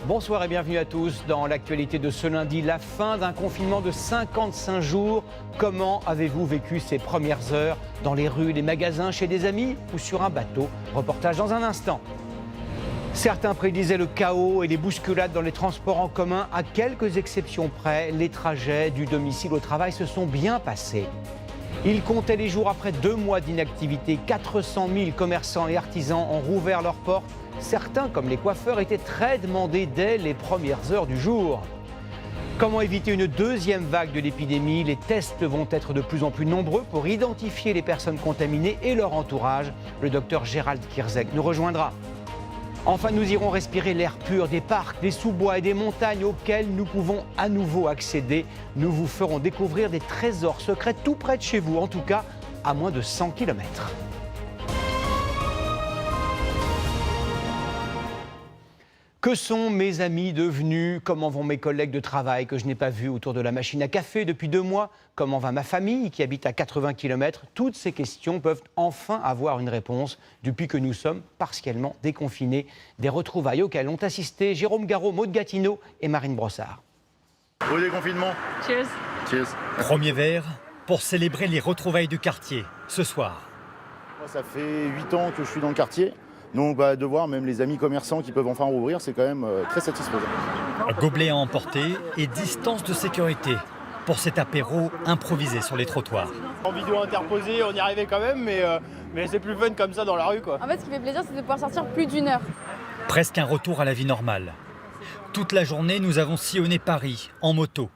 Bonsoir et bienvenue à tous. Dans l'actualité de ce lundi, la fin d'un confinement de 55 jours. Comment avez-vous vécu ces premières heures dans les rues, les magasins, chez des amis ou sur un bateau? Reportage dans un instant. Certains prédisaient le chaos et les bousculades dans les transports en commun. À quelques exceptions près, les trajets du domicile au travail se sont bien passés. Ils comptaient les jours après 2 mois d'inactivité. 400 000 commerçants et artisans ont rouvert leurs portes. Certains, comme les coiffeurs, étaient très demandés dès les premières heures du jour. Comment éviter une deuxième vague de l'épidémie? Les tests vont être de plus en plus nombreux pour identifier les personnes contaminées et leur entourage. Le docteur Gérald Kierzek nous rejoindra. Enfin, nous irons respirer l'air pur des parcs, des sous-bois et des montagnes auxquels nous pouvons à nouveau accéder. Nous vous ferons découvrir des trésors secrets tout près de chez vous, en tout cas à moins de 100 km. Que sont mes amis devenus? Comment vont mes collègues de travail que je n'ai pas vus autour de la machine à café depuis 2 mois? Comment va ma famille qui habite à 80 km? Toutes ces questions peuvent enfin avoir une réponse depuis que nous sommes partiellement déconfinés. Des retrouvailles auxquelles ont assisté Jérôme Garraud, Maud Gatineau et Marine Brossard. Au déconfinement. Cheers. Cheers. Premier verre pour célébrer les retrouvailles du quartier ce soir. Moi, ça fait 8 ans que je suis dans le quartier. Donc de voir même les amis commerçants qui peuvent enfin rouvrir, c'est quand même très satisfaisant. Gobelet à emporter et distance de sécurité pour cet apéro improvisé sur les trottoirs. En vidéo interposée, on y arrivait quand même, mais c'est plus fun comme ça dans la rue, quoi. En fait, ce qui fait plaisir, c'est de pouvoir sortir plus d'1 heure. Presque un retour à la vie normale. Toute la journée, nous avons sillonné Paris en moto.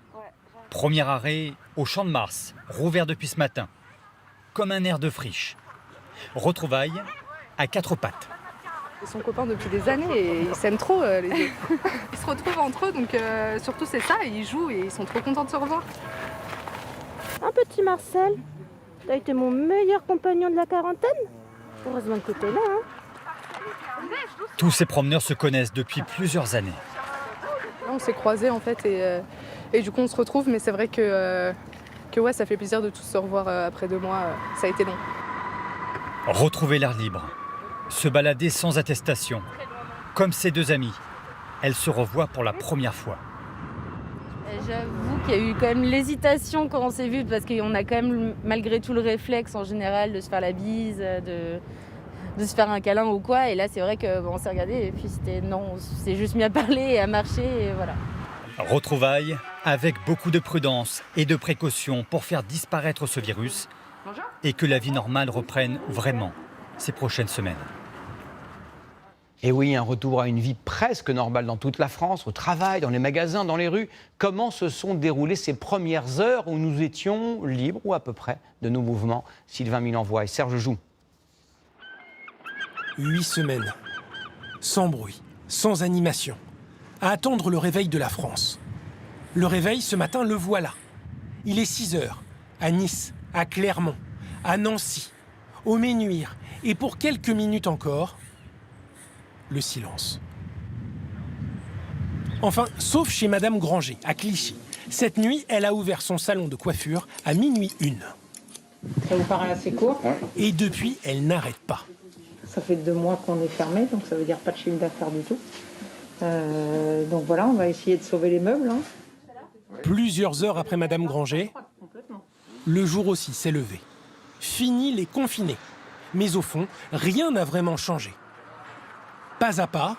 Premier arrêt au Champ de Mars, rouvert depuis ce matin. Comme un air de friche. Retrouvailles à 4 pattes. Ils sont copains depuis des années et ils s'aiment trop les deux. Ils se retrouvent entre eux, donc surtout c'est ça, ils jouent et ils sont trop contents de se revoir. Un petit Marcel, t'as été mon meilleur compagnon de la quarantaine. Heureusement que t'es là. Tous ces promeneurs se connaissent depuis plusieurs années. On s'est croisés en fait et du coup on se retrouve, mais c'est vrai que ouais, ça fait plaisir de tous se revoir après 2 mois, ça a été long. Retrouver l'air libre, se balader sans attestation. Comme ces 2 amies, elles se revoient pour la première fois. J'avoue qu'il y a eu quand même l'hésitation quand on s'est vu, parce qu'on a quand même malgré tout le réflexe en général de se faire la bise, de se faire un câlin ou quoi. Et là c'est vrai qu'on s'est regardé et puis on s'est juste mis à parler et à marcher et voilà. Retrouvailles avec beaucoup de prudence et de précaution pour faire disparaître ce virus et que la vie normale reprenne vraiment ces prochaines semaines. Et oui, un retour à une vie presque normale dans toute la France, au travail, dans les magasins, dans les rues. Comment se sont déroulées ces premières heures où nous étions libres, ou à peu près, de nos mouvements? Sylvain Milenvoix et Serge Joux. 8 semaines, sans bruit, sans animation, à attendre le réveil de la France. Le réveil, ce matin, le voilà. Il est 6 heures, à Nice, à Clermont, à Nancy, au Ménuire, et pour quelques minutes encore, le silence. Enfin, sauf chez Madame Granger, à Clichy. Cette nuit, elle a ouvert son salon de coiffure à minuit 1. Ça vous paraît assez court? Et depuis, elle n'arrête pas. Ça fait 2 mois qu'on est fermé, donc ça veut dire pas de chiffre d'affaires du tout. Donc voilà, on va essayer de sauver les meubles. Plusieurs heures après Madame Granger, le jour aussi s'est levé. Fini les confinés. Mais au fond, rien n'a vraiment changé. Pas à pas,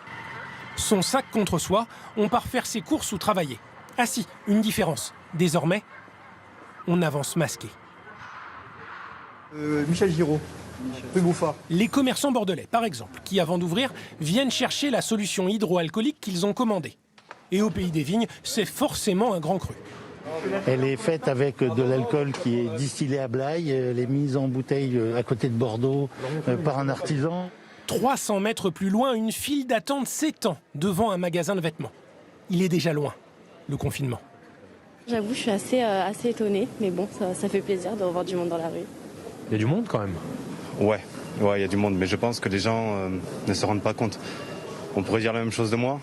son sac contre soi, on part faire ses courses ou travailler. Ah si, une différence. Désormais, on avance masqué. Michel Giraud, rue Bouffard. Les commerçants bordelais, par exemple, qui avant d'ouvrir, viennent chercher la solution hydroalcoolique qu'ils ont commandée. Et au Pays des Vignes, c'est forcément un grand cru. Elle est faite avec de l'alcool qui est distillé à Blaye. Elle est mise en bouteille à côté de Bordeaux par un artisan. 300 mètres plus loin, une file d'attente s'étend devant un magasin de vêtements. Il est déjà loin, le confinement. J'avoue, je suis assez étonnée, mais bon, ça fait plaisir de revoir du monde dans la rue. Il y a du monde quand même. Ouais, il y a du monde, mais je pense que les gens ne se rendent pas compte. On pourrait dire la même chose de moi.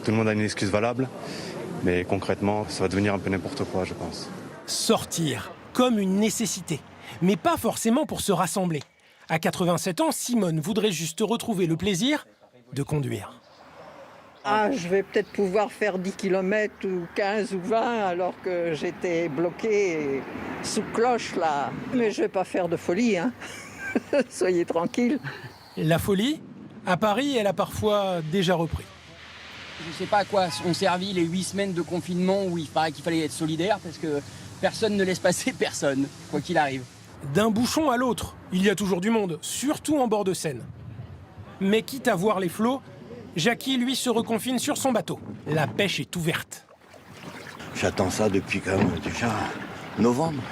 Tout le monde a une excuse valable, mais concrètement, ça va devenir un peu n'importe quoi, je pense. Sortir, comme une nécessité, mais pas forcément pour se rassembler. À 87 ans, Simone voudrait juste retrouver le plaisir de conduire. Ah, je vais peut-être pouvoir faire 10 km ou 15 ou 20 alors que j'étais bloquée sous cloche là. Mais je vais pas faire de folie, hein. Soyez tranquille. La folie, à Paris, elle a parfois déjà repris. Je ne sais pas à quoi ont servi les 8 semaines de confinement où il paraît qu'il fallait être solidaire parce que personne ne laisse passer personne, quoi qu'il arrive. D'un bouchon à l'autre, il y a toujours du monde, surtout en bord de Seine. Mais quitte à voir les flots, Jackie, lui, se reconfine sur son bateau. La pêche est ouverte. J'attends ça depuis quand même déjà novembre,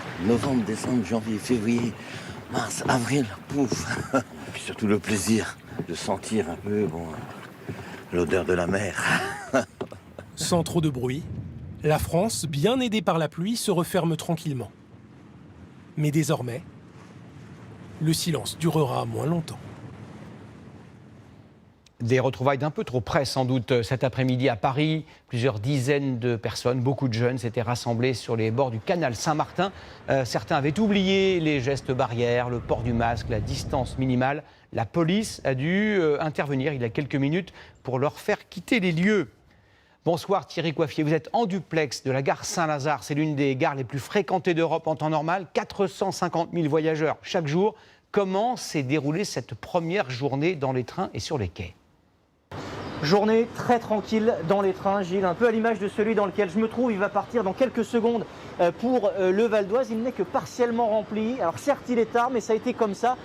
décembre, janvier, février, mars, avril, pouf. Et puis surtout le plaisir de sentir un peu l'odeur de la mer. Sans trop de bruit, la France, bien aidée par la pluie, se referme tranquillement. Mais désormais, le silence durera moins longtemps. Des retrouvailles d'un peu trop près, sans doute, cet après-midi à Paris. Plusieurs dizaines de personnes, beaucoup de jeunes, s'étaient rassemblés sur les bords du canal Saint-Martin. Certains avaient oublié les gestes barrières, le port du masque, la distance minimale. La police a dû intervenir il y a quelques minutes pour leur faire quitter les lieux. Bonsoir Thierry Coiffier, vous êtes en duplex de la gare Saint-Lazare. C'est l'une des gares les plus fréquentées d'Europe en temps normal. 450 000 voyageurs chaque jour. Comment s'est déroulée cette première journée dans les trains et sur les quais ? Journée très tranquille dans les trains, Gilles, un peu à l'image de celui dans lequel je me trouve. Il va partir dans quelques secondes pour le Val d'Oise. Il n'est que partiellement rempli. Alors certes, il est tard, mais ça a été comme ça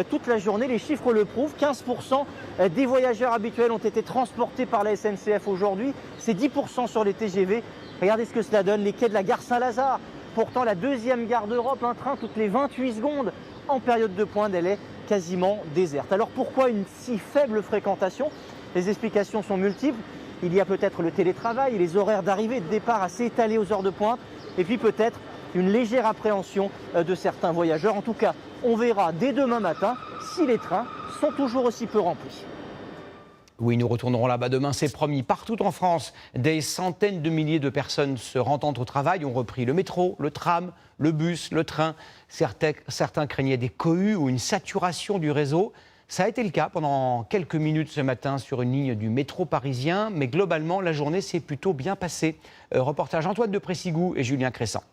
toute la journée. Les chiffres le prouvent. 15% des voyageurs habituels ont été transportés par la SNCF aujourd'hui. C'est 10% sur les TGV. Regardez ce que cela donne, les quais de la gare Saint-Lazare. Pourtant, la deuxième gare d'Europe, un train toutes les 28 secondes. En période de pointe, elle est quasiment déserte. Alors pourquoi une si faible fréquentation ? Les explications sont multiples. Il y a peut-être le télétravail, les horaires d'arrivée et de départ assez étalés aux heures de pointe, et puis peut-être une légère appréhension de certains voyageurs. En tout cas, on verra dès demain matin si les trains sont toujours aussi peu remplis. Oui, nous retournerons là-bas demain, c'est promis. Partout en France, des centaines de milliers de personnes se rendant au travail ont repris le métro, le tram, le bus, le train. Certains craignaient des cohues ou une saturation du réseau. Ça a été le cas pendant quelques minutes ce matin sur une ligne du métro parisien, mais globalement, la journée s'est plutôt bien passée. Reportage Antoine de Pressigou et Julien Cressant.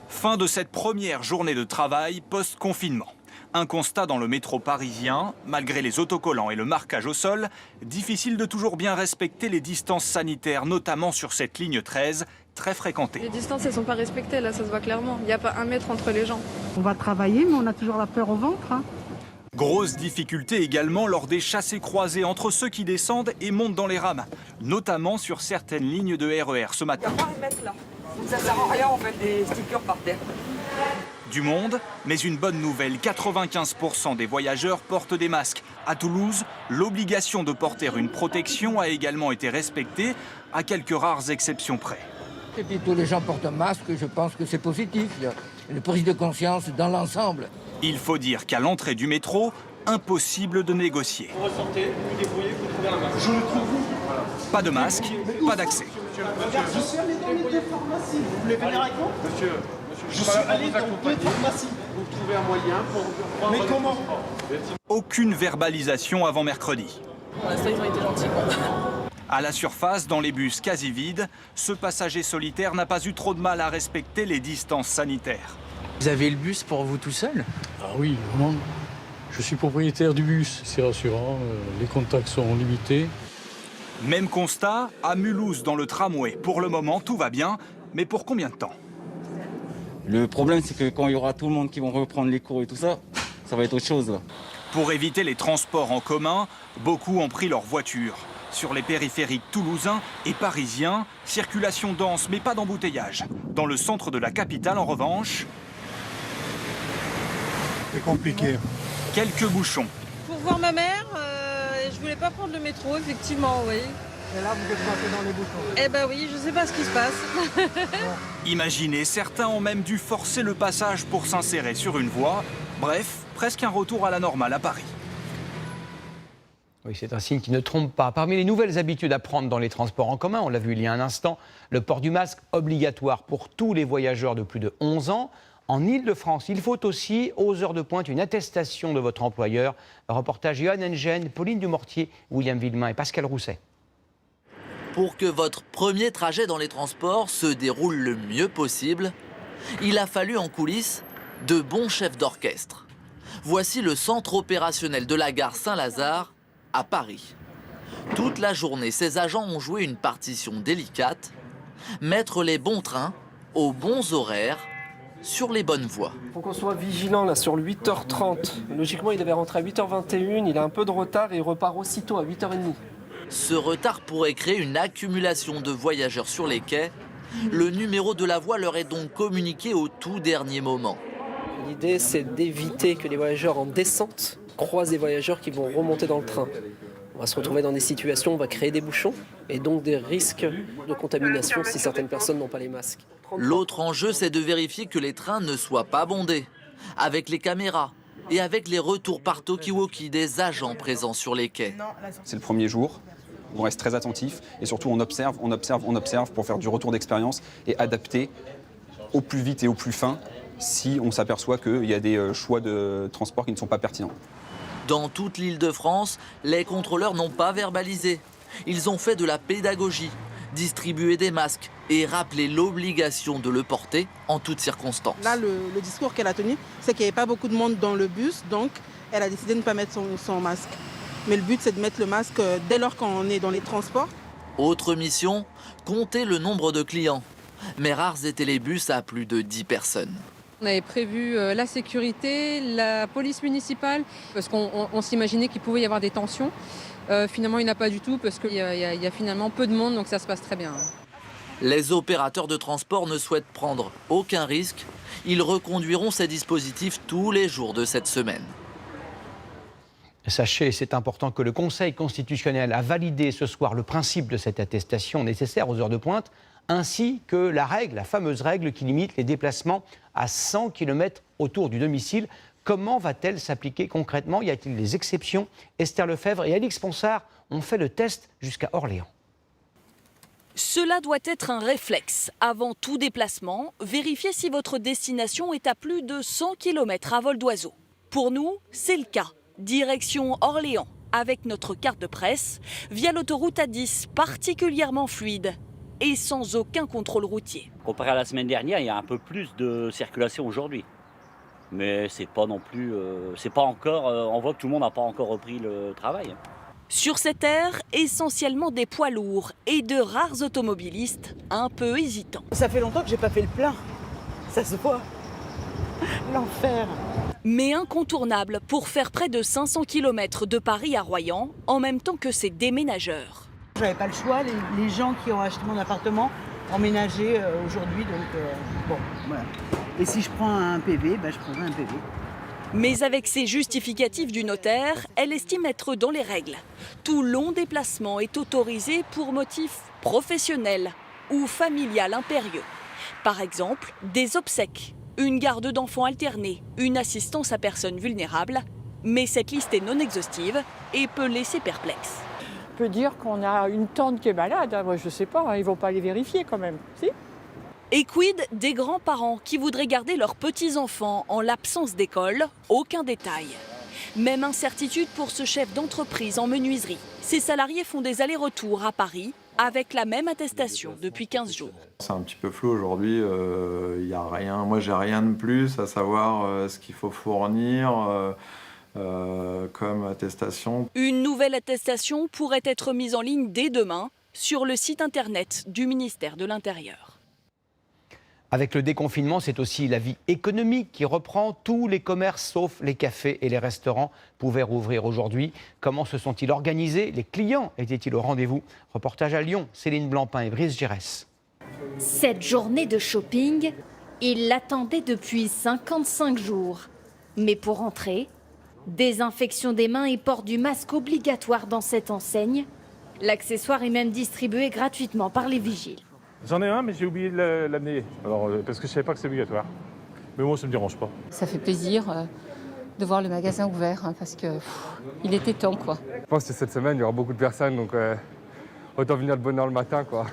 Fin de cette première journée de travail post-confinement. Un constat dans le métro parisien, malgré les autocollants et le marquage au sol, difficile de toujours bien respecter les distances sanitaires, notamment sur cette ligne 13, très fréquentée. Les distances, elles ne sont pas respectées, là, ça se voit clairement. Il n'y a pas 1 mètre entre les gens. On va travailler, mais on a toujours la peur au ventre, hein. Grosse difficulté également lors des chassés-croisés entre ceux qui descendent et montent dans les rames, notamment sur certaines lignes de RER ce matin. Il y a pas un mètre là. Ça sert à rien, on fait des stickers par terre. Du monde, mais une bonne nouvelle, 95% des voyageurs portent des masques. À Toulouse, l'obligation de porter une protection a également été respectée, à quelques rares exceptions près. Et puis tous les gens portent un masque, je pense que c'est positif. Il y a une prise de conscience dans l'ensemble. Il faut dire qu'à l'entrée du métro, impossible de négocier. Vous ressentez, vous débrouillez, vous trouvez un masque. Je le trouve. Pas de masque, pas d'accès. Je suis allé dans les deux pharmacies. Vous voulez venir avec moi ? Monsieur, je suis allé dans deux pharmacies. Vous trouvez un moyen pour... Mais comment ? Aucune verbalisation avant mercredi. Pour l'instant, ils ont été gentils, quoi. À la surface, dans les bus quasi vides, ce passager solitaire n'a pas eu trop de mal à respecter les distances sanitaires. Vous avez le bus pour vous tout seul ? Ah oui, vraiment. Je suis propriétaire du bus, c'est rassurant, les contacts sont limités. Même constat à Mulhouse dans le tramway. Pour le moment, tout va bien, mais pour combien de temps ? Le problème, c'est que quand il y aura tout le monde qui vont reprendre les cours et tout ça, ça va être autre chose là. Pour éviter les transports en commun, beaucoup ont pris leur voiture. Sur les périphériques toulousains et parisiens, circulation dense mais pas d'embouteillage. Dans le centre de la capitale, en revanche... C'est compliqué. Quelques bouchons. Pour voir ma mère, je voulais pas prendre le métro, effectivement, oui. Et là, vous êtes coincé dans les bouchons. Eh ben oui, je sais pas ce qui se passe. Imaginez, certains ont même dû forcer le passage pour s'insérer sur une voie. Bref, presque un retour à la normale à Paris. Oui, c'est un signe qui ne trompe pas. Parmi les nouvelles habitudes à prendre dans les transports en commun, on l'a vu il y a un instant, le port du masque obligatoire pour tous les voyageurs de plus de 11 ans. En Ile-de-France, il faut aussi, aux heures de pointe, une attestation de votre employeur. Reportage Johan Engen, Pauline Dumortier, William Villemain et Pascal Rousset. Pour que votre premier trajet dans les transports se déroule le mieux possible, il a fallu en coulisses de bons chefs d'orchestre. Voici le centre opérationnel de la gare Saint-Lazare à Paris. Toute la journée, ces agents ont joué une partition délicate, mettre les bons trains aux bons horaires sur les bonnes voies. Il faut qu'on soit vigilant là sur le 8h30. Logiquement, il devait rentrer à 8h21, il a un peu de retard et il repart aussitôt à 8h30. Ce retard pourrait créer une accumulation de voyageurs sur les quais. Le numéro de la voie leur est donc communiqué au tout dernier moment. L'idée, c'est d'éviter que les voyageurs en descente croisent des voyageurs qui vont remonter dans le train. On va se retrouver dans des situations où on va créer des bouchons et donc des risques de contamination si certaines personnes n'ont pas les masques. L'autre enjeu, c'est de vérifier que les trains ne soient pas bondés, avec les caméras et avec les retours par talkie-walkie des agents présents sur les quais. C'est le premier jour, on reste très attentif et surtout on observe pour faire du retour d'expérience et adapter au plus vite et au plus fin si on s'aperçoit qu'il y a des choix de transport qui ne sont pas pertinents. Dans toute l'Île-de-France, les contrôleurs n'ont pas verbalisé. Ils ont fait de la pédagogie, distribué des masques et rappelé l'obligation de le porter en toutes circonstances. Là, le discours qu'elle a tenu, c'est qu'il n'y avait pas beaucoup de monde dans le bus, donc elle a décidé de ne pas mettre son masque. Mais le but, c'est de mettre le masque dès lors qu'on est dans les transports. Autre mission, compter le nombre de clients. Mais rares étaient les bus à plus de 10 personnes. On avait prévu la sécurité, la police municipale, parce qu'on s'imaginait qu'il pouvait y avoir des tensions. Finalement, il n'y en a pas du tout, parce qu'il y a finalement peu de monde, donc ça se passe très bien. Les opérateurs de transport ne souhaitent prendre aucun risque. Ils reconduiront ces dispositifs tous les jours de cette semaine. Sachez, c'est important, que le Conseil constitutionnel a validé ce soir le principe de cette attestation nécessaire aux heures de pointe, ainsi que la fameuse règle qui limite les déplacements à 100 km autour du domicile. Comment va-t-elle s'appliquer concrètement? Y a-t-il des exceptions? Esther Lefebvre et Alix Ponsard ont fait le test jusqu'à Orléans. Cela doit être un réflexe. Avant tout déplacement, vérifiez si votre destination est à plus de 100 km à vol d'oiseau. Pour nous, c'est le cas. Direction Orléans, avec notre carte de presse, via l'autoroute A10, particulièrement fluide et sans aucun contrôle routier. Comparé à la semaine dernière, il y a un peu plus de circulation aujourd'hui. Mais c'est pas non plus, c'est pas encore, on voit que tout le monde n'a pas encore repris le travail. Sur cette aire, essentiellement des poids lourds et de rares automobilistes un peu hésitants. Ça fait longtemps que j'ai pas fait le plein, ça se voit. L'enfer. Mais incontournable pour faire près de 500 km de Paris à Royan, en même temps que ses déménageurs. J'avais pas le choix, les gens qui ont acheté mon appartement emménagé aujourd'hui, donc bon, voilà. Et si je prends un PV, je prendrai un PV. Mais avec ses justificatifs du notaire, elle estime être dans les règles. Tout long déplacement est autorisé pour motif professionnel ou familial impérieux. Par exemple, des obsèques, une garde d'enfants alternée, une assistance à personnes vulnérables. Mais cette liste est non exhaustive et peut laisser perplexe. On peut dire qu'on a une tante qui est malade, moi je sais pas, ils vont pas les vérifier quand même, si? Et quid des grands-parents qui voudraient garder leurs petits-enfants en l'absence d'école? Aucun détail. Même incertitude pour ce chef d'entreprise en menuiserie. Ses salariés font des allers-retours à Paris avec la même attestation depuis 15 jours. C'est un petit peu flou aujourd'hui, il y a rien, moi j'ai rien de plus à savoir ce qu'il faut fournir comme attestation. Une nouvelle attestation pourrait être mise en ligne dès demain sur le site internet du ministère de l'Intérieur. Avec le déconfinement, c'est aussi la vie économique qui reprend. Tous les commerces, sauf les cafés et les restaurants, pouvaient rouvrir aujourd'hui. Comment se sont-ils organisés? Les clients étaient-ils au rendez-vous? Reportage à Lyon, Céline Blancpain et Brice Giresse. Cette journée de shopping, ils l'attendaient depuis 55 jours. Mais pour entrer, désinfection des mains et port du masque obligatoire dans cette enseigne. L'accessoire est même distribué gratuitement par les vigiles. J'en ai un, mais j'ai oublié de l'amener, parce que je ne savais pas que c'est obligatoire. Mais moi, ça ne me dérange pas. Ça fait plaisir de voir le magasin ouvert, parce qu'il était temps, quoi. Je pense que cette semaine, il y aura beaucoup de personnes, donc autant venir de bonne heure le matin, quoi.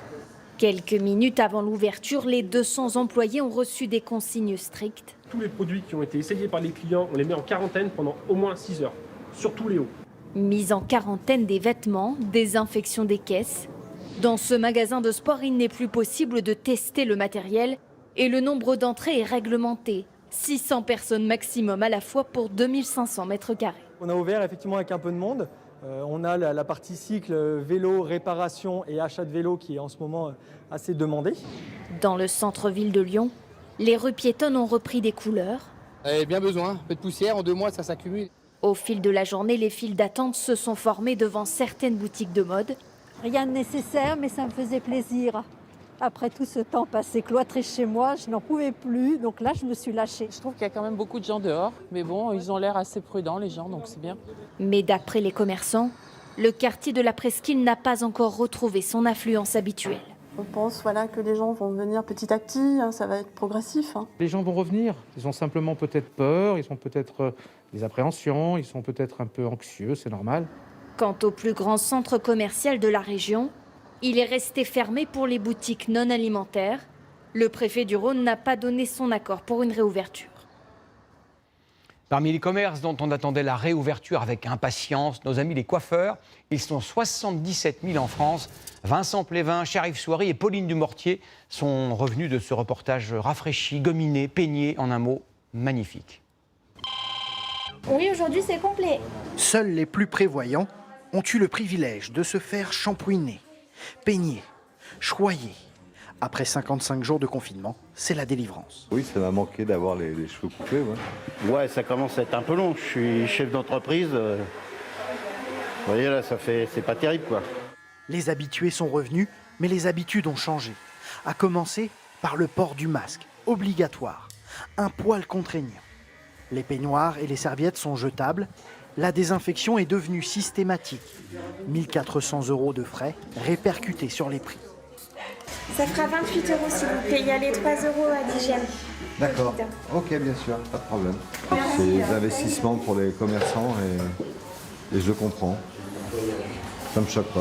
Quelques minutes avant l'ouverture, les 200 employés ont reçu des consignes strictes. Tous les produits qui ont été essayés par les clients, on les met en quarantaine pendant au moins 6 heures, sur tous les hauts. Mise en quarantaine des vêtements, désinfection des caisses. Dans ce magasin de sport, il n'est plus possible de tester le matériel et le nombre d'entrées est réglementé. 600 personnes maximum à la fois pour 2500 mètres carrés. On a ouvert effectivement avec un peu de monde. On a la partie cycle, vélo, réparation et achat de vélo qui est en ce moment assez demandée. Dans le centre-ville de Lyon, les rues piétonnes ont repris des couleurs. Elle avait bien besoin, un peu de poussière, en 2 mois ça s'accumule. Au fil de la journée, les files d'attente se sont formées devant certaines boutiques de mode. Rien de nécessaire, mais ça me faisait plaisir. Après tout ce temps passé cloîtré chez moi, je n'en pouvais plus, donc là je me suis lâchée. Je trouve qu'il y a quand même beaucoup de gens dehors, mais bon, ils ont l'air assez prudents les gens, donc c'est bien. Mais d'après les commerçants, le quartier de la Presqu'île n'a pas encore retrouvé son affluence habituelle. Je pense que les gens vont venir petit à petit, ça va être progressif. Les gens vont revenir, ils ont simplement peut-être peur, ils ont peut-être des appréhensions, ils sont peut-être un peu anxieux, c'est normal. Quant au plus grand centre commercial de la région, il est resté fermé pour les boutiques non alimentaires. Le préfet du Rhône n'a pas donné son accord pour une réouverture. Parmi les commerces dont on attendait la réouverture avec impatience, nos amis les coiffeurs, ils sont 77 000 en France. Vincent Plévin, Charif Souari et Pauline Dumortier sont revenus de ce reportage rafraîchi, gominé, peigné, en un mot, magnifique. Oui, aujourd'hui c'est complet. Seuls les plus prévoyants ont eu le privilège de se faire shampouiner, peigner, choyer. Après 55 jours de confinement, c'est la délivrance. Oui, ça m'a manqué d'avoir les cheveux coupés. Ouais, ça commence à être un peu long. Je suis chef d'entreprise. Vous voyez là, c'est pas terrible quoi. Les habitués sont revenus, mais les habitudes ont changé. À commencer par le port du masque, obligatoire, un poil contraignant. Les peignoirs et les serviettes sont jetables. La désinfection est devenue systématique. 1 400 € de frais répercutés sur les prix. Ça fera 28 € si vous payez les 3 € à d'hygiène. D'accord, ok, bien sûr, pas de problème. C'est des investissements pour les commerçants et je comprends. Ça me choque pas.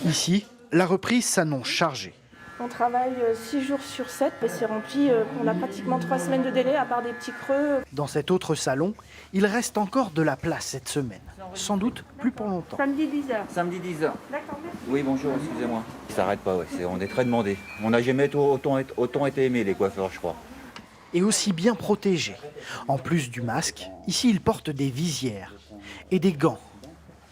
Ici, la reprise s'annonce chargée. On travaille 6 jours sur 7, mais c'est rempli. On a pratiquement 3 semaines de délai, à part des petits creux. Dans cet autre salon, il reste encore de la place cette semaine. Sans doute plus pour longtemps. Samedi 10h. Samedi 10h. D'accord, merci. Oui, bonjour, excusez-moi. Ça s'arrête pas, ouais. On est très demandé. On n'a jamais autant été aimés, les coiffeurs, je crois. Et aussi bien protégés. En plus du masque, ici ils portent des visières et des gants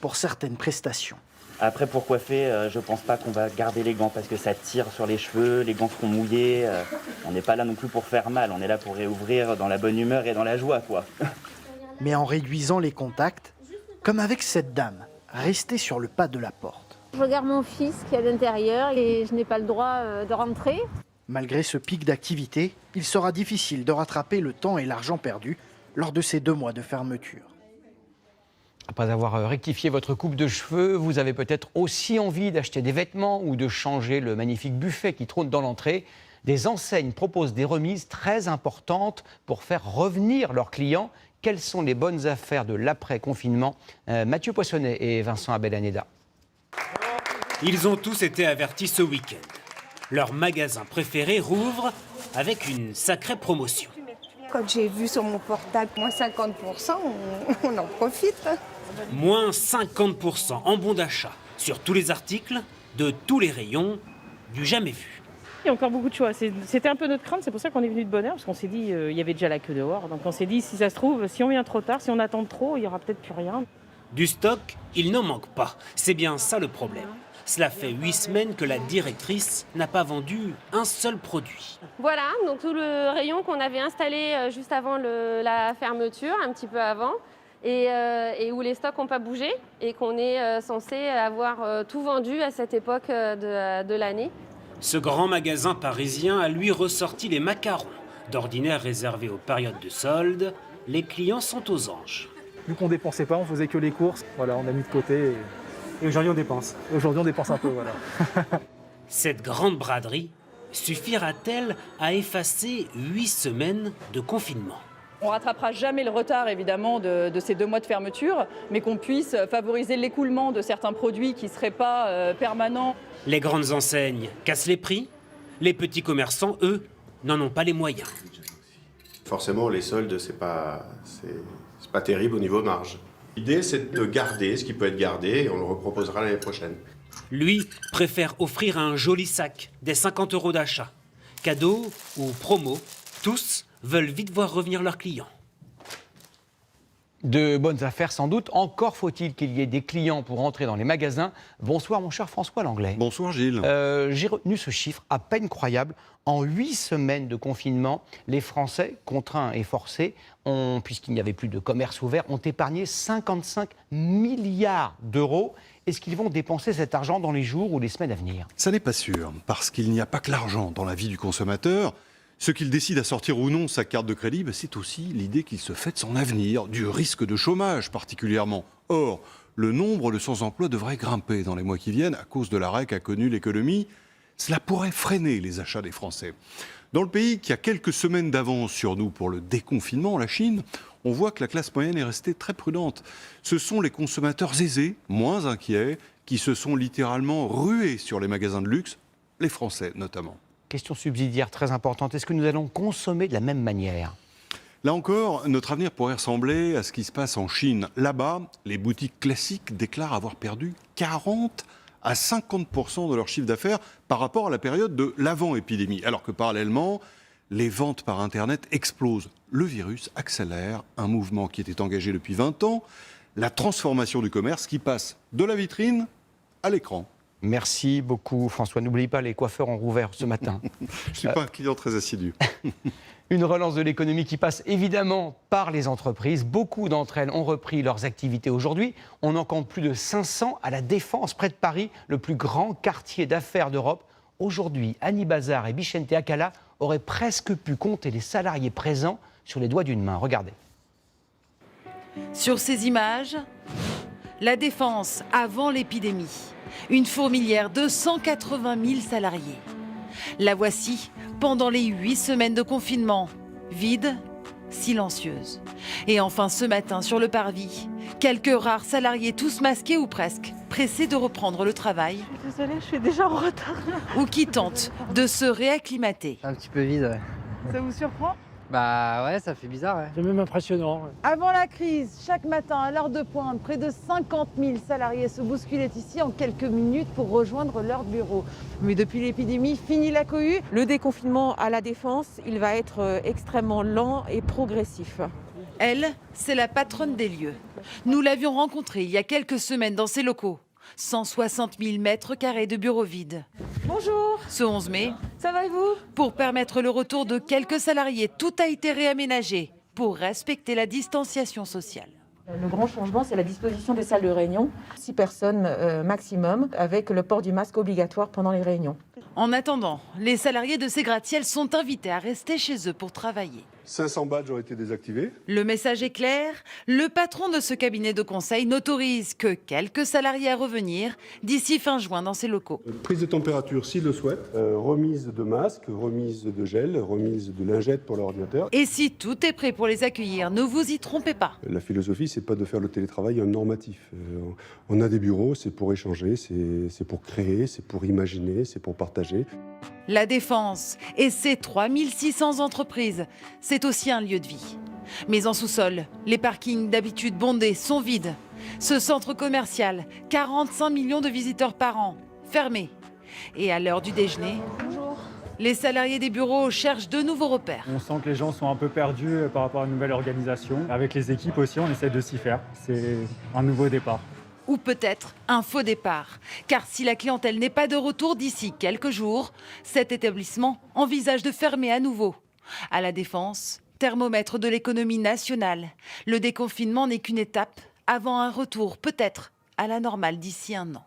pour certaines prestations. Après, pour coiffer, je pense pas qu'on va garder les gants parce que ça tire sur les cheveux, les gants seront mouillés. On n'est pas là non plus pour faire mal, on est là pour réouvrir dans la bonne humeur et dans la joie, quoi. Mais en réduisant les contacts, comme avec cette dame, restée sur le pas de la porte. Je regarde mon fils qui est à l'intérieur et je n'ai pas le droit de rentrer. Malgré ce pic d'activité, il sera difficile de rattraper le temps et l'argent perdus lors de ces 2 mois de fermeture. Après avoir rectifié votre coupe de cheveux, vous avez peut-être aussi envie d'acheter des vêtements ou de changer le magnifique buffet qui trône dans l'entrée. Des enseignes proposent des remises très importantes pour faire revenir leurs clients. Quelles sont les bonnes affaires de l'après-confinement? Mathieu Poissonnet et Vincent Abelaneda. Ils ont tous été avertis ce week-end. Leur magasin préféré rouvre avec une sacrée promotion. Quand j'ai vu sur mon portable, moins 50%, on en profite. Moins 50% en bon d'achat sur tous les articles, de tous les rayons, du jamais vu. Il y a encore beaucoup de choix. C'était un peu notre crainte, c'est pour ça qu'on est venu de bonne heure, parce qu'on s'est dit il y avait déjà la queue dehors. Donc on s'est dit, si ça se trouve, si on vient trop tard, si on attend trop, il n'y aura peut-être plus rien. Du stock, il n'en manque pas. C'est bien ça le problème. Cela fait 8 semaines que la directrice n'a pas vendu un seul produit. Voilà, donc tout le rayon qu'on avait installé juste avant la fermeture, un petit peu avant, et où les stocks n'ont pas bougé, et qu'on est censé avoir tout vendu à cette époque de l'année. Ce grand magasin parisien a lui ressorti les macarons. D'ordinaire réservés aux périodes de soldes, les clients sont aux anges. Vu qu'on ne dépensait pas, on faisait que les courses. Voilà, on a mis de côté. Et aujourd'hui, on dépense. Aujourd'hui, on dépense un peu, voilà. Cette grande braderie suffira-t-elle à effacer 8 semaines de confinement? On ne rattrapera jamais le retard, évidemment, de ces 2 mois de fermeture, mais qu'on puisse favoriser l'écoulement de certains produits qui ne seraient pas permanents. Les grandes enseignes cassent les prix. Les petits commerçants, eux, n'en ont pas les moyens. Forcément, les soldes, c'est pas terrible au niveau marge. L'idée, c'est de garder ce qui peut être gardé et on le reproposera l'année prochaine. Lui préfère offrir un joli sac, des 50 € d'achat. Cadeau ou promo, tous veulent vite voir revenir leurs clients. De bonnes affaires sans doute, encore faut-il qu'il y ait des clients pour entrer dans les magasins. Bonsoir mon cher François Langlais. Bonsoir Gilles. J'ai retenu ce chiffre à peine croyable. En 8 semaines de confinement, les Français, contraints et forcés, puisqu'il n'y avait plus de commerce ouvert, ont épargné 55 milliards d'euros. Est-ce qu'ils vont dépenser cet argent dans les jours ou les semaines à venir? Ça n'est pas sûr, parce qu'il n'y a pas que l'argent dans la vie du consommateur. Ce qu'il décide à sortir ou non sa carte de crédit, c'est aussi l'idée qu'il se fait de son avenir, du risque de chômage particulièrement. Or, le nombre de sans-emploi devrait grimper dans les mois qui viennent à cause de l'arrêt qu'a connu l'économie. Cela pourrait freiner les achats des Français. Dans le pays qui a quelques semaines d'avance sur nous pour le déconfinement, la Chine, on voit que la classe moyenne est restée très prudente. Ce sont les consommateurs aisés, moins inquiets, qui se sont littéralement rués sur les magasins de luxe, les Français notamment. Question subsidiaire très importante. Est-ce que nous allons consommer de la même manière? Là encore, notre avenir pourrait ressembler à ce qui se passe en Chine. Là-bas, les boutiques classiques déclarent avoir perdu 40 à 50% de leur chiffre d'affaires par rapport à la période de l'avant-épidémie. Alors que parallèlement, les ventes par Internet explosent. Le virus accélère un mouvement qui était engagé depuis 20 ans, la transformation du commerce qui passe de la vitrine à l'écran. Merci beaucoup François. N'oublie pas, les coiffeurs ont rouvert ce matin. Je ne suis pas un client très assidu. Une relance de l'économie qui passe évidemment par les entreprises. Beaucoup d'entre elles ont repris leurs activités aujourd'hui. On en compte plus de 500 à la Défense, près de Paris, le plus grand quartier d'affaires d'Europe. Aujourd'hui, Annie Bazar et Bichente Akala auraient presque pu compter les salariés présents sur les doigts d'une main. Regardez. Sur ces images, la Défense avant l'épidémie. Une fourmilière de 180 000 salariés. La voici pendant les 8 semaines de confinement. Vide, silencieuse. Et enfin ce matin sur le parvis, quelques rares salariés tous masqués ou presque, pressés de reprendre le travail. Je suis désolée, je suis déjà en retard. Ou qui tentent de se réacclimater. Un petit peu vide, ouais. Ça vous surprend? Bah ouais, ça fait bizarre, ouais. C'est même impressionnant. Avant la crise, chaque matin à l'heure de pointe, près de 50 000 salariés se bousculaient ici en quelques minutes pour rejoindre leur bureau. Mais depuis l'épidémie, fini la cohue. Le déconfinement à la Défense, il va être extrêmement lent et progressif. Elle, c'est la patronne des lieux. Nous l'avions rencontrée il y a quelques semaines dans ses locaux. 160 000 mètres carrés de bureaux vides. Bonjour. Ce 11 mai, ça va et vous? Pour permettre le retour de quelques salariés, tout a été réaménagé pour respecter la distanciation sociale. Le grand changement, c'est la disposition des salles de réunion. 6 personnes maximum, avec le port du masque obligatoire pendant les réunions. En attendant, les salariés de ces gratte-ciels sont invités à rester chez eux pour travailler. 500 badges ont été désactivés. Le message est clair, le patron de ce cabinet de conseil n'autorise que quelques salariés à revenir d'ici fin juin dans ses locaux. Prise de température s'ils le souhaitent, remise de masques, remise de gel, remise de lingettes pour l'ordinateur. Et si tout est prêt pour les accueillir, ne vous y trompez pas. La philosophie, c'est pas de faire le télétravail un normatif. On a des bureaux, c'est pour échanger, c'est pour créer, c'est pour imaginer, c'est pour partager. La Défense et ses 3600 entreprises, c'est aussi un lieu de vie. Mais en sous-sol, les parkings d'habitude bondés sont vides. Ce centre commercial, 45 millions de visiteurs par an, fermé. Et à l'heure du déjeuner, les salariés des bureaux cherchent de nouveaux repères. On sent que les gens sont un peu perdus par rapport à une nouvelle organisation. Avec les équipes aussi, on essaie de s'y faire. C'est un nouveau départ. Ou peut-être un faux départ. Car si la clientèle n'est pas de retour d'ici quelques jours, cet établissement envisage de fermer à nouveau. À la Défense, thermomètre de l'économie nationale, le déconfinement n'est qu'une étape avant un retour peut-être à la normale d'ici un an.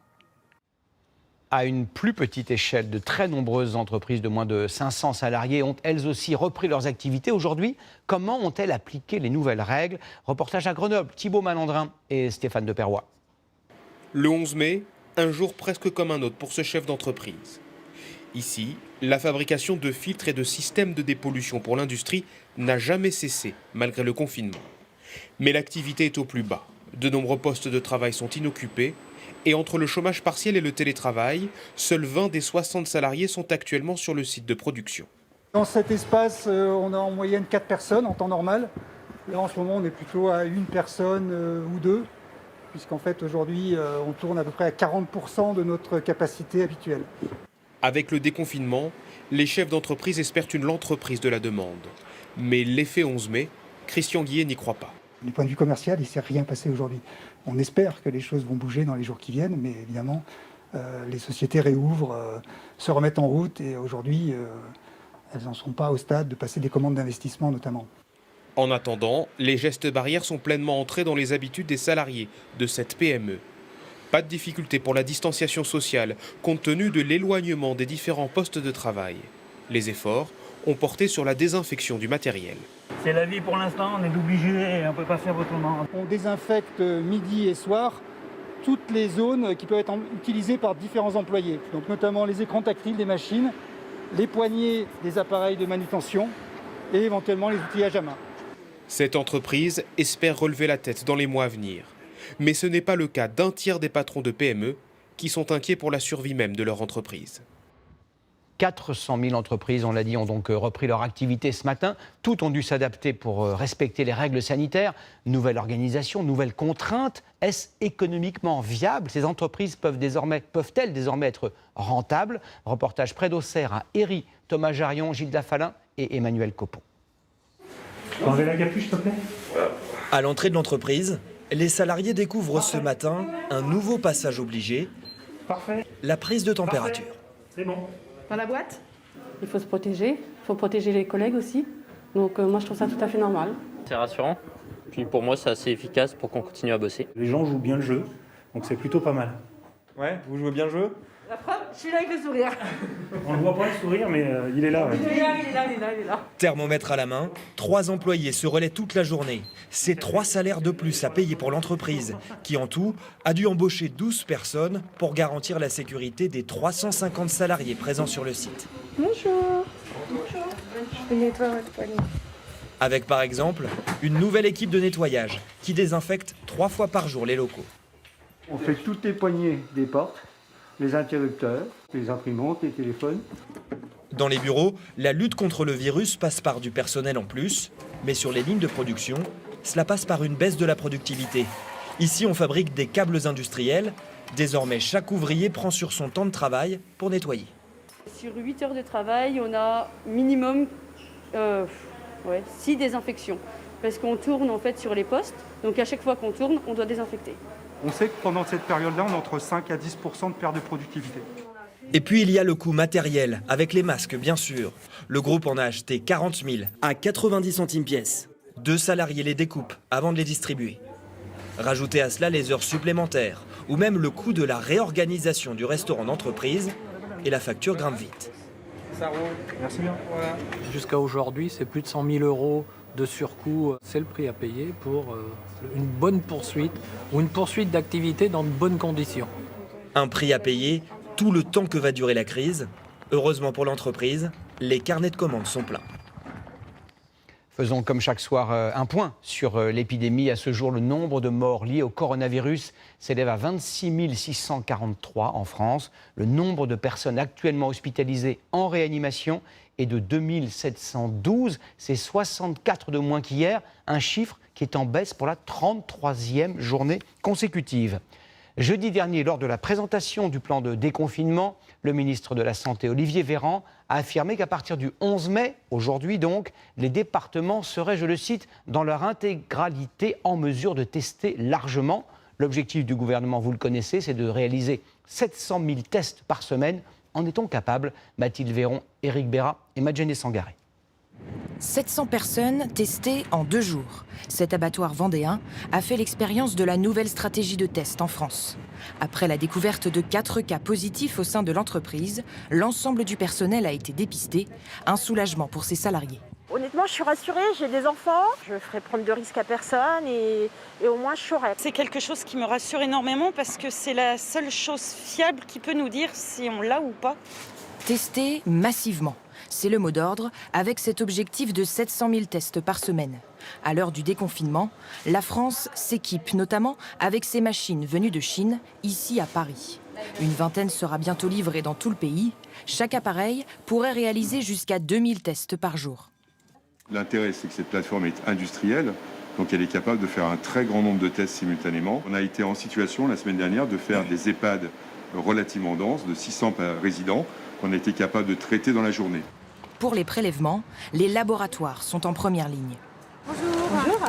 À une plus petite échelle, de très nombreuses entreprises de moins de 500 salariés ont elles aussi repris leurs activités. Aujourd'hui, comment ont-elles appliqué les nouvelles règles? Reportage à Grenoble, Thibaut Malandrin et Stéphane Deperroy. Le 11 mai, un jour presque comme un autre pour ce chef d'entreprise. Ici, la fabrication de filtres et de systèmes de dépollution pour l'industrie n'a jamais cessé, malgré le confinement. Mais l'activité est au plus bas. De nombreux postes de travail sont inoccupés. Et entre le chômage partiel et le télétravail, seuls 20 des 60 salariés sont actuellement sur le site de production. Dans cet espace, on a en moyenne 4 personnes en temps normal. Là, en ce moment, on est plutôt à une personne ou deux. puisqu'en fait aujourd'hui on tourne à peu près à 40% de notre capacité habituelle. Avec le déconfinement, les chefs d'entreprise espèrent une lente reprise de la demande. Mais l'effet 11 mai, Christian Guillet n'y croit pas. Du point de vue commercial, il ne s'est rien passé aujourd'hui. On espère que les choses vont bouger dans les jours qui viennent, mais évidemment, les sociétés réouvrent, se remettent en route et aujourd'hui, elles n'en sont pas au stade de passer des commandes d'investissement notamment. En attendant, les gestes barrières sont pleinement entrés dans les habitudes des salariés de cette PME. Pas de difficulté pour la distanciation sociale, compte tenu de l'éloignement des différents postes de travail. Les efforts ont porté sur la désinfection du matériel. C'est la vie pour l'instant, on est obligé et on ne peut pas faire autrement. On désinfecte midi et soir toutes les zones qui peuvent être utilisées par différents employés. Donc notamment les écrans tactiles des machines, les poignées des appareils de manutention et éventuellement les outillages à main. Cette entreprise espère relever la tête dans les mois à venir. Mais ce n'est pas le cas d'un tiers des patrons de PME qui sont inquiets pour la survie même de leur entreprise. 400 000 entreprises, on l'a dit, ont donc repris leur activité ce matin. Toutes ont dû s'adapter pour respecter les règles sanitaires. Nouvelle organisation, nouvelles contraintes. Est-ce économiquement viable? Ces entreprises peuvent-elles désormais être rentables? Reportage près d'Auxerre à Héry, Thomas Jarion, Gilles Dafalin et Emmanuel Copon. Enlevez la capuche, s'il te plaît. À l'entrée de l'entreprise, les salariés découvrent ce matin un nouveau passage obligé, la prise de température. C'est bon. Dans la boîte, il faut se protéger, il faut protéger les collègues aussi. Donc moi je trouve ça tout à fait normal. C'est rassurant, puis pour moi c'est assez efficace pour qu'on continue à bosser. Les gens jouent bien le jeu, donc c'est plutôt pas mal. Ouais, vous jouez bien le jeu? La preuve, je suis là avec le sourire. On ne voit pas le sourire, mais il est là. Ouais. Il est là. Thermomètre à la main, 3 employés se relaient toute la journée. C'est 3 salaires de plus à payer pour l'entreprise, qui en tout a dû embaucher 12 personnes pour garantir la sécurité des 350 salariés présents sur le site. Bonjour. Bonjour. Je nettoie votre poignée. Avec par exemple une nouvelle équipe de nettoyage qui désinfecte 3 fois par jour les locaux. On fait toutes les poignées des portes, les interrupteurs, les imprimantes, les téléphones. Dans les bureaux, la lutte contre le virus passe par du personnel en plus, mais sur les lignes de production, cela passe par une baisse de la productivité. Ici, on fabrique des câbles industriels. Désormais, chaque ouvrier prend sur son temps de travail pour nettoyer. Sur 8 heures de travail, on a minimum 6 désinfections. Parce qu'on tourne en fait sur les postes, donc à chaque fois qu'on tourne, on doit désinfecter. On sait que pendant cette période-là, on a entre 5 à 10% de perte de productivité. Et puis il y a le coût matériel, avec les masques bien sûr. Le groupe en a acheté 40 000 à 90 centimes pièce. 2 salariés les découpent avant de les distribuer. Rajoutez à cela les heures supplémentaires, ou même le coût de la réorganisation du restaurant d'entreprise, et la facture grimpe vite. Ça roule. Merci bien. Voilà. Jusqu'à aujourd'hui, c'est plus de 100 000 € de surcoût. C'est le prix à payer pour une bonne poursuite ou une poursuite d'activité dans de bonnes conditions. Un prix à payer tout le temps que va durer la crise. Heureusement pour l'entreprise, les carnets de commandes sont pleins. Faisons comme chaque soir un point sur l'épidémie. À ce jour, le nombre de morts liés au coronavirus s'élève à 26 643 en France. Le nombre de personnes actuellement hospitalisées en réanimation est de 2712. C'est 64 de moins qu'hier, un chiffre qui est en baisse pour la 33e journée consécutive. Jeudi dernier, lors de la présentation du plan de déconfinement, le ministre de la Santé, Olivier Véran, a affirmé qu'à partir du 11 mai, aujourd'hui donc, les départements seraient, je le cite, dans leur intégralité en mesure de tester largement. L'objectif du gouvernement, vous le connaissez, c'est de réaliser 700 000 tests par semaine. En est-on capable? Mathilde Véron, Éric Béra et Madjene Sangaré. 700 personnes testées en 2 jours. Cet abattoir vendéen a fait l'expérience de la nouvelle stratégie de test en France. Après la découverte de 4 cas positifs au sein de l'entreprise, l'ensemble du personnel a été dépisté. Un soulagement pour ses salariés. Honnêtement, je suis rassurée, j'ai des enfants, je ne ferai prendre de risques à personne et au moins je saurai. C'est quelque chose qui me rassure énormément parce que c'est la seule chose fiable qui peut nous dire si on l'a ou pas. Tester massivement. C'est le mot d'ordre, avec cet objectif de 700 000 tests par semaine. À l'heure du déconfinement, la France s'équipe notamment avec ses machines venues de Chine, ici à Paris. Une vingtaine sera bientôt livrée dans tout le pays. Chaque appareil pourrait réaliser jusqu'à 2000 tests par jour. L'intérêt, c'est que cette plateforme est industrielle, Donc elle est capable de faire un très grand nombre de tests simultanément. On a été en situation la semaine dernière de faire des EHPAD relativement denses, de 600 résidents, qu'on a été capable de traiter dans la journée. Pour les prélèvements, les laboratoires sont en première ligne. Bonjour. Bonjour.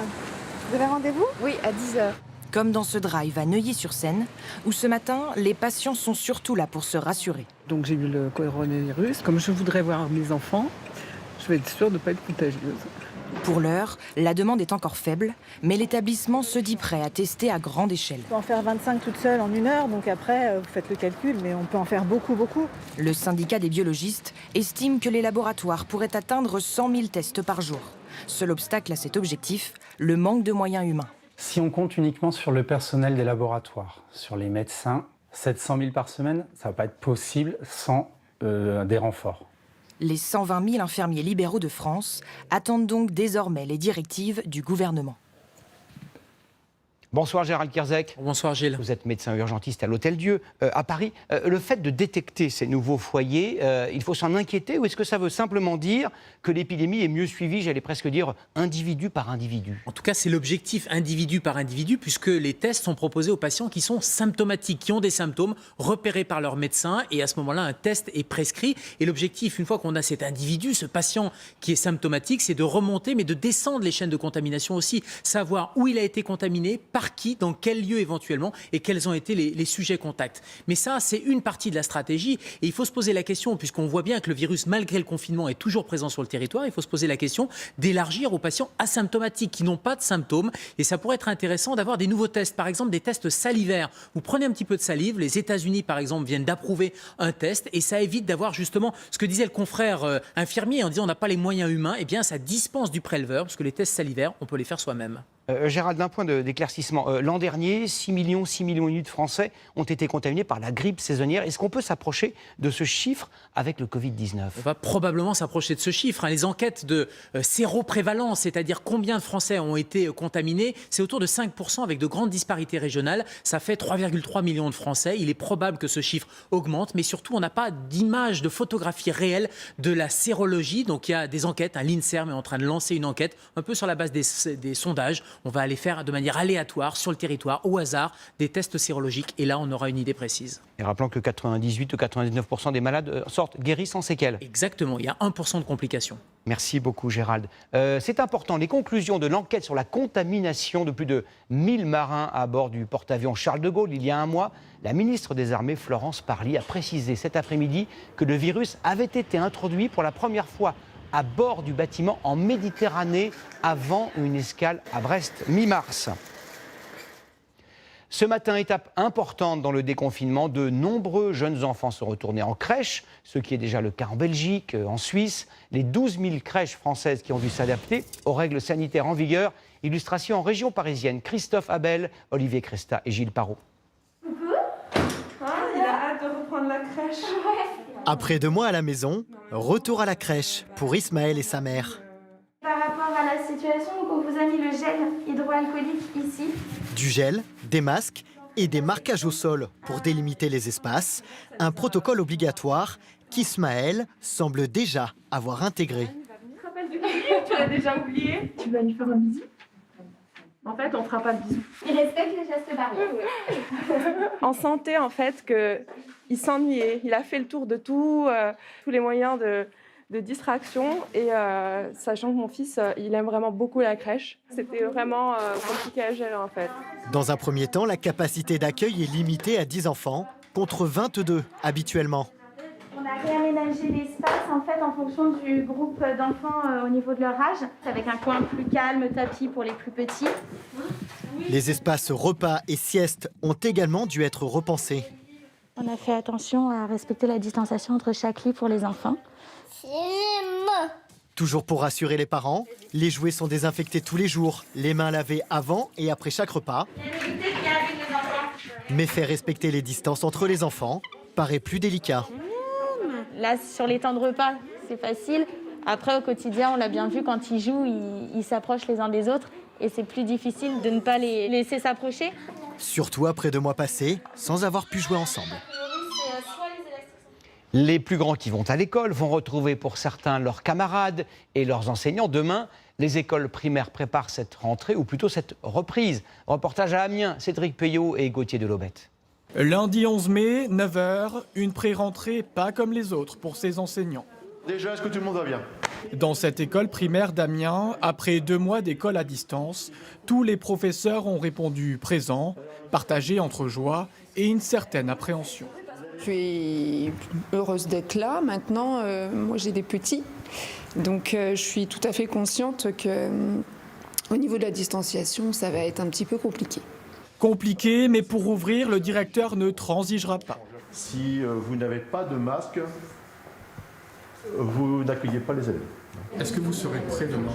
Vous avez rendez-vous? Oui, à 10h. Comme dans ce drive à Neuilly-sur-Seine, où ce matin, les patients sont surtout là pour se rassurer. Donc j'ai eu le coronavirus. Comme je voudrais voir mes enfants, je vais être sûre de ne pas être contagieuse. Pour l'heure, la demande est encore faible, mais l'établissement se dit prêt à tester à grande échelle. On peut en faire 25 toute seule en 1 heure, donc après, vous faites le calcul, mais on peut en faire beaucoup. Le syndicat des biologistes estime que les laboratoires pourraient atteindre 100 000 tests par jour. Seul obstacle à cet objectif, le manque de moyens humains. Si on compte uniquement sur le personnel des laboratoires, sur les médecins, 700 000 par semaine, ça ne va pas être possible sans des renforts. Les 120 000 infirmiers libéraux de France attendent donc désormais les directives du gouvernement. Bonsoir Gérald Kierzek. Bonsoir Gilles. Vous êtes médecin urgentiste à l'Hôtel-Dieu à Paris. Le fait de détecter ces nouveaux foyers, il faut s'en inquiéter ou est-ce que ça veut simplement dire que l'épidémie est mieux suivie, j'allais presque dire individu par individu? En tout cas, c'est l'objectif individu par individu puisque les tests sont proposés aux patients qui sont symptomatiques, qui ont des symptômes repérés par leur médecin et à ce moment-là, un test est prescrit. Et l'objectif, une fois qu'on a cet individu, ce patient qui est symptomatique, c'est de remonter mais de descendre les chaînes de contamination aussi, savoir où il a été contaminé, par qui, dans quel lieu éventuellement et quels ont été les sujets contacts. Mais ça, c'est une partie de la stratégie et il faut se poser la question, puisqu'on voit bien que le virus, malgré le confinement, est toujours présent sur le territoire, il faut se poser la question d'élargir aux patients asymptomatiques qui n'ont pas de symptômes et ça pourrait être intéressant d'avoir des nouveaux tests, par exemple des tests salivaires. Vous prenez un petit peu de salive, les États-Unis par exemple viennent d'approuver un test et ça évite d'avoir justement ce que disait le confrère infirmier en disant on n'a pas les moyens humains, et bien ça dispense du préleveur parce que les tests salivaires, on peut les faire soi-même. Gérald, d'un point d'éclaircissement, l'an dernier, 6 millions et demi de Français ont été contaminés par la grippe saisonnière. Est-ce qu'on peut s'approcher de ce chiffre avec le Covid-19 ? On va probablement s'approcher de ce chiffre. Les enquêtes de séroprévalence, c'est-à-dire combien de Français ont été contaminés, c'est autour de 5% avec de grandes disparités régionales. Ça fait 3,3 millions de Français. Il est probable que ce chiffre augmente, mais surtout, on n'a pas d'image, de photographie réelle de la sérologie. Donc il y a des enquêtes. L'INSERM est en train de lancer une enquête, un peu sur la base des sondages. On va aller faire de manière aléatoire, sur le territoire, au hasard, des tests sérologiques. Et là, on aura une idée précise. Et rappelons que 98 ou 99% des malades sortent guéris sans séquelles. Exactement, il y a 1% de complications. Merci beaucoup Gérald. C'est important, les conclusions de l'enquête sur la contamination de plus de 1000 marins à bord du porte-avions Charles de Gaulle il y a un mois, la ministre des Armées Florence Parly a précisé cet après-midi que le virus avait été introduit pour la première fois à bord du bâtiment en Méditerranée avant une escale à Brest mi-mars. Ce matin, étape importante dans le déconfinement, de nombreux jeunes enfants sont retournés en crèche, ce qui est déjà le cas en Belgique, en Suisse. Les 12 000 crèches françaises qui ont dû s'adapter aux règles sanitaires en vigueur. Illustration en région parisienne, Christophe Abel, Olivier Cresta et Gilles Parot. Coucou. Il a hâte de reprendre la crèche. Après 2 mois à la maison, retour à la crèche pour Ismaël et sa mère. Par rapport à la situation, on vous a mis le gel hydroalcoolique ici. Du gel, des masques et des marquages au sol pour délimiter les espaces. Un protocole obligatoire qu'Ismaël semble déjà avoir intégré. Tu te rappelles du bisou? Tu l'as déjà oublié? Tu vas lui faire un bisou? En fait, on fera pas de bisou. Il respecte les gestes barrières. On sentait en fait qu'il s'ennuyait. Il a fait le tour de tous les moyens de distraction et sachant que mon fils, il aime vraiment beaucoup la crèche. C'était vraiment compliqué à gérer en fait. Dans un premier temps, la capacité d'accueil est limitée à 10 enfants, contre 22 habituellement. On a réaménagé l'espace en fait en fonction du groupe d'enfants au niveau de leur âge, avec un coin plus calme, tapis pour les plus petits. Les espaces repas et siestes ont également dû être repensés. On a fait attention à respecter la distanciation entre chaque lit pour les enfants. Toujours pour rassurer les parents, les jouets sont désinfectés tous les jours, les mains lavées avant et après chaque repas. Mais faire respecter les distances entre les enfants paraît plus délicat. Là, sur les temps de repas, c'est facile. Après, au quotidien, on l'a bien vu, quand ils jouent, ils s'approchent les uns des autres. Et c'est plus difficile de ne pas les laisser s'approcher. Surtout après 2 mois passés, sans avoir pu jouer ensemble. Les plus grands qui vont à l'école vont retrouver pour certains leurs camarades et leurs enseignants demain, Les écoles primaires préparent cette rentrée, ou plutôt cette reprise. Reportage à Amiens, Cédric Payot et Gauthier Delobette. Lundi 11 mai, 9h, une pré-rentrée pas comme les autres pour ces enseignants. Déjà, est-ce que tout le monde va bien ? Dans cette école primaire d'Amiens, après 2 mois d'école à distance, tous les professeurs ont répondu présents, partagés entre joie et une certaine appréhension. Je suis heureuse d'être là. Maintenant, moi j'ai des petits, donc je suis tout à fait consciente que au niveau de la distanciation, ça va être un petit peu compliqué. Compliqué, mais pour ouvrir, le directeur ne transigera pas. Si vous n'avez pas de masque, vous n'accueillez pas les élèves. Est-ce que vous serez prêt demain ?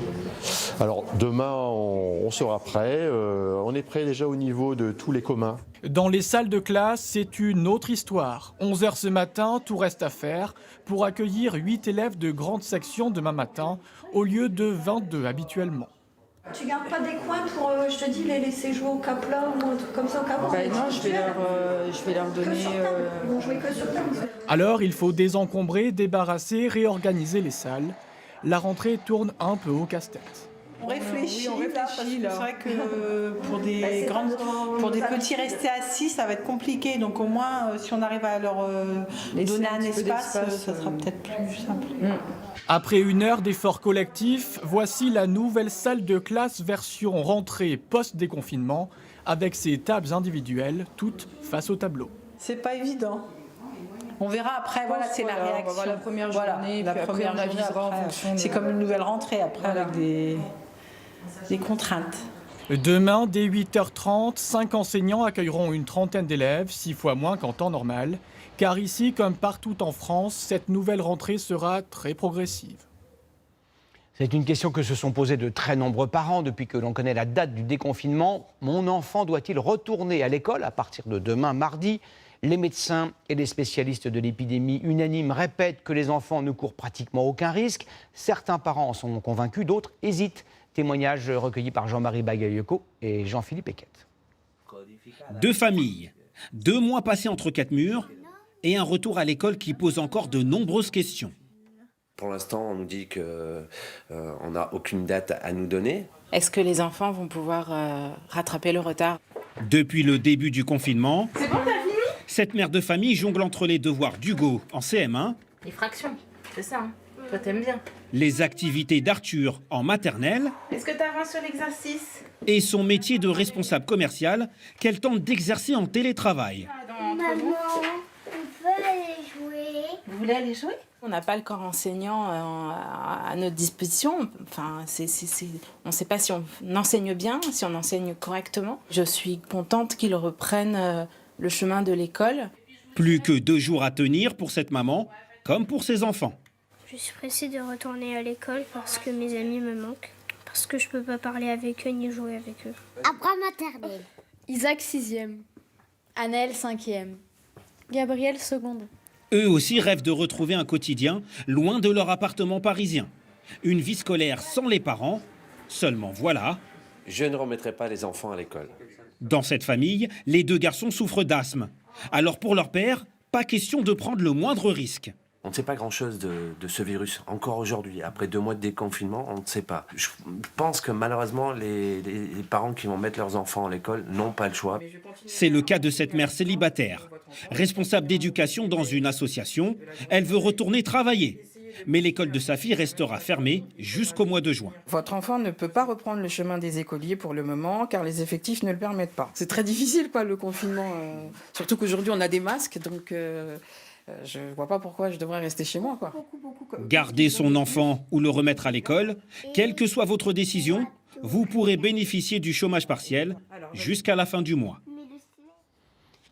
Alors demain, on sera prêt. On est prêt déjà au niveau de tous les communs. Dans les salles de classe, c'est une autre histoire. 11h ce matin, tout reste à faire pour accueillir 8 élèves de grande section demain matin, au lieu de 22 habituellement. Tu gardes pas des coins pour, je te dis, les laisser jouer au cap-là ou un truc comme ça au cas où? Non, je vais leur donner... Ils vont jouer que sur table. Alors, il faut désencombrer, débarrasser, réorganiser les salles. La rentrée tourne un peu au casse-tête. On réfléchit, oui, on réfléchit là. C'est vrai que pour des petits restés assis, ça va être compliqué. Donc au moins, si on arrive à leur donner un espace, ça sera peut-être plus simple. Après 1 heure d'efforts collectifs, voici la nouvelle salle de classe version rentrée post-déconfinement, avec ses tables individuelles, toutes face au tableau. C'est pas évident. On verra après, voilà, c'est la réaction. On va voir la première journée, la première journée après. C'est comme une nouvelle rentrée après, avec des contraintes. Demain, dès 8h30, 5 enseignants accueilleront une trentaine d'élèves, 6 fois moins qu'en temps normal. Car ici, comme partout en France, cette nouvelle rentrée sera très progressive. C'est une question que se sont posées de très nombreux parents depuis que l'on connaît la date du déconfinement. Mon enfant doit-il retourner à l'école à partir de demain, mardi ? Les médecins et les spécialistes de l'épidémie unanimes répètent que les enfants ne courent pratiquement aucun risque. Certains parents en sont convaincus, d'autres hésitent. Témoignage recueilli par Jean-Marie Bagayoko et Jean-Philippe Eckett. 2 familles, 2 mois passés entre 4 murs et un retour à l'école qui pose encore de nombreuses questions. Pour l'instant, on nous dit qu'on n'a aucune date à nous donner. Est-ce que les enfants vont pouvoir rattraper le retard ? Depuis le début du confinement, c'est bon, t'as fini ? Cette mère de famille jongle entre les devoirs d'Hugo en CM1, les fractions, c'est ça, hein. Toi t'aimes bien. Les activités d'Arthur en maternelle. Est-ce que t'avances sur l'exercice ? Et son métier de responsable commercial qu'elle tente d'exercer en télétravail. Maman, on peut aller jouer. Vous voulez aller jouer ? On n'a pas le corps enseignant à notre disposition. Enfin, on ne sait pas si on enseigne bien, si on enseigne correctement. Je suis contente qu'ils reprennent le chemin de l'école. Plus que 2 jours à tenir pour cette maman, comme pour ses enfants. Je suis pressée de retourner à l'école parce que mes amis me manquent. Parce que je peux pas parler avec eux ni jouer avec eux. Après maternelle. Isaac 6e. Annelle 5e. Gabriel 2e. Eux aussi rêvent de retrouver un quotidien loin de leur appartement parisien. Une vie scolaire sans les parents. Seulement voilà. Je ne remettrai pas les enfants à l'école. Dans cette famille, les 2 garçons souffrent d'asthme. Alors pour leur père, pas question de prendre le moindre risque. On ne sait pas grand-chose de ce virus, encore aujourd'hui. Après 2 mois de déconfinement, on ne sait pas. Je pense que malheureusement, les parents qui vont mettre leurs enfants à l'école n'ont pas le choix. C'est le cas de cette mère célibataire. Responsable d'éducation dans une association, elle veut retourner travailler. Mais l'école de sa fille restera fermée jusqu'au mois de juin. Votre enfant ne peut pas reprendre le chemin des écoliers pour le moment, car les effectifs ne le permettent pas. C'est très difficile, le confinement. Surtout qu'aujourd'hui, on a des masques, donc... je ne vois pas pourquoi je devrais rester chez moi. Garder son enfant ou le remettre à l'école, quelle que soit votre décision, vous pourrez bénéficier du chômage partiel jusqu'à la fin du mois.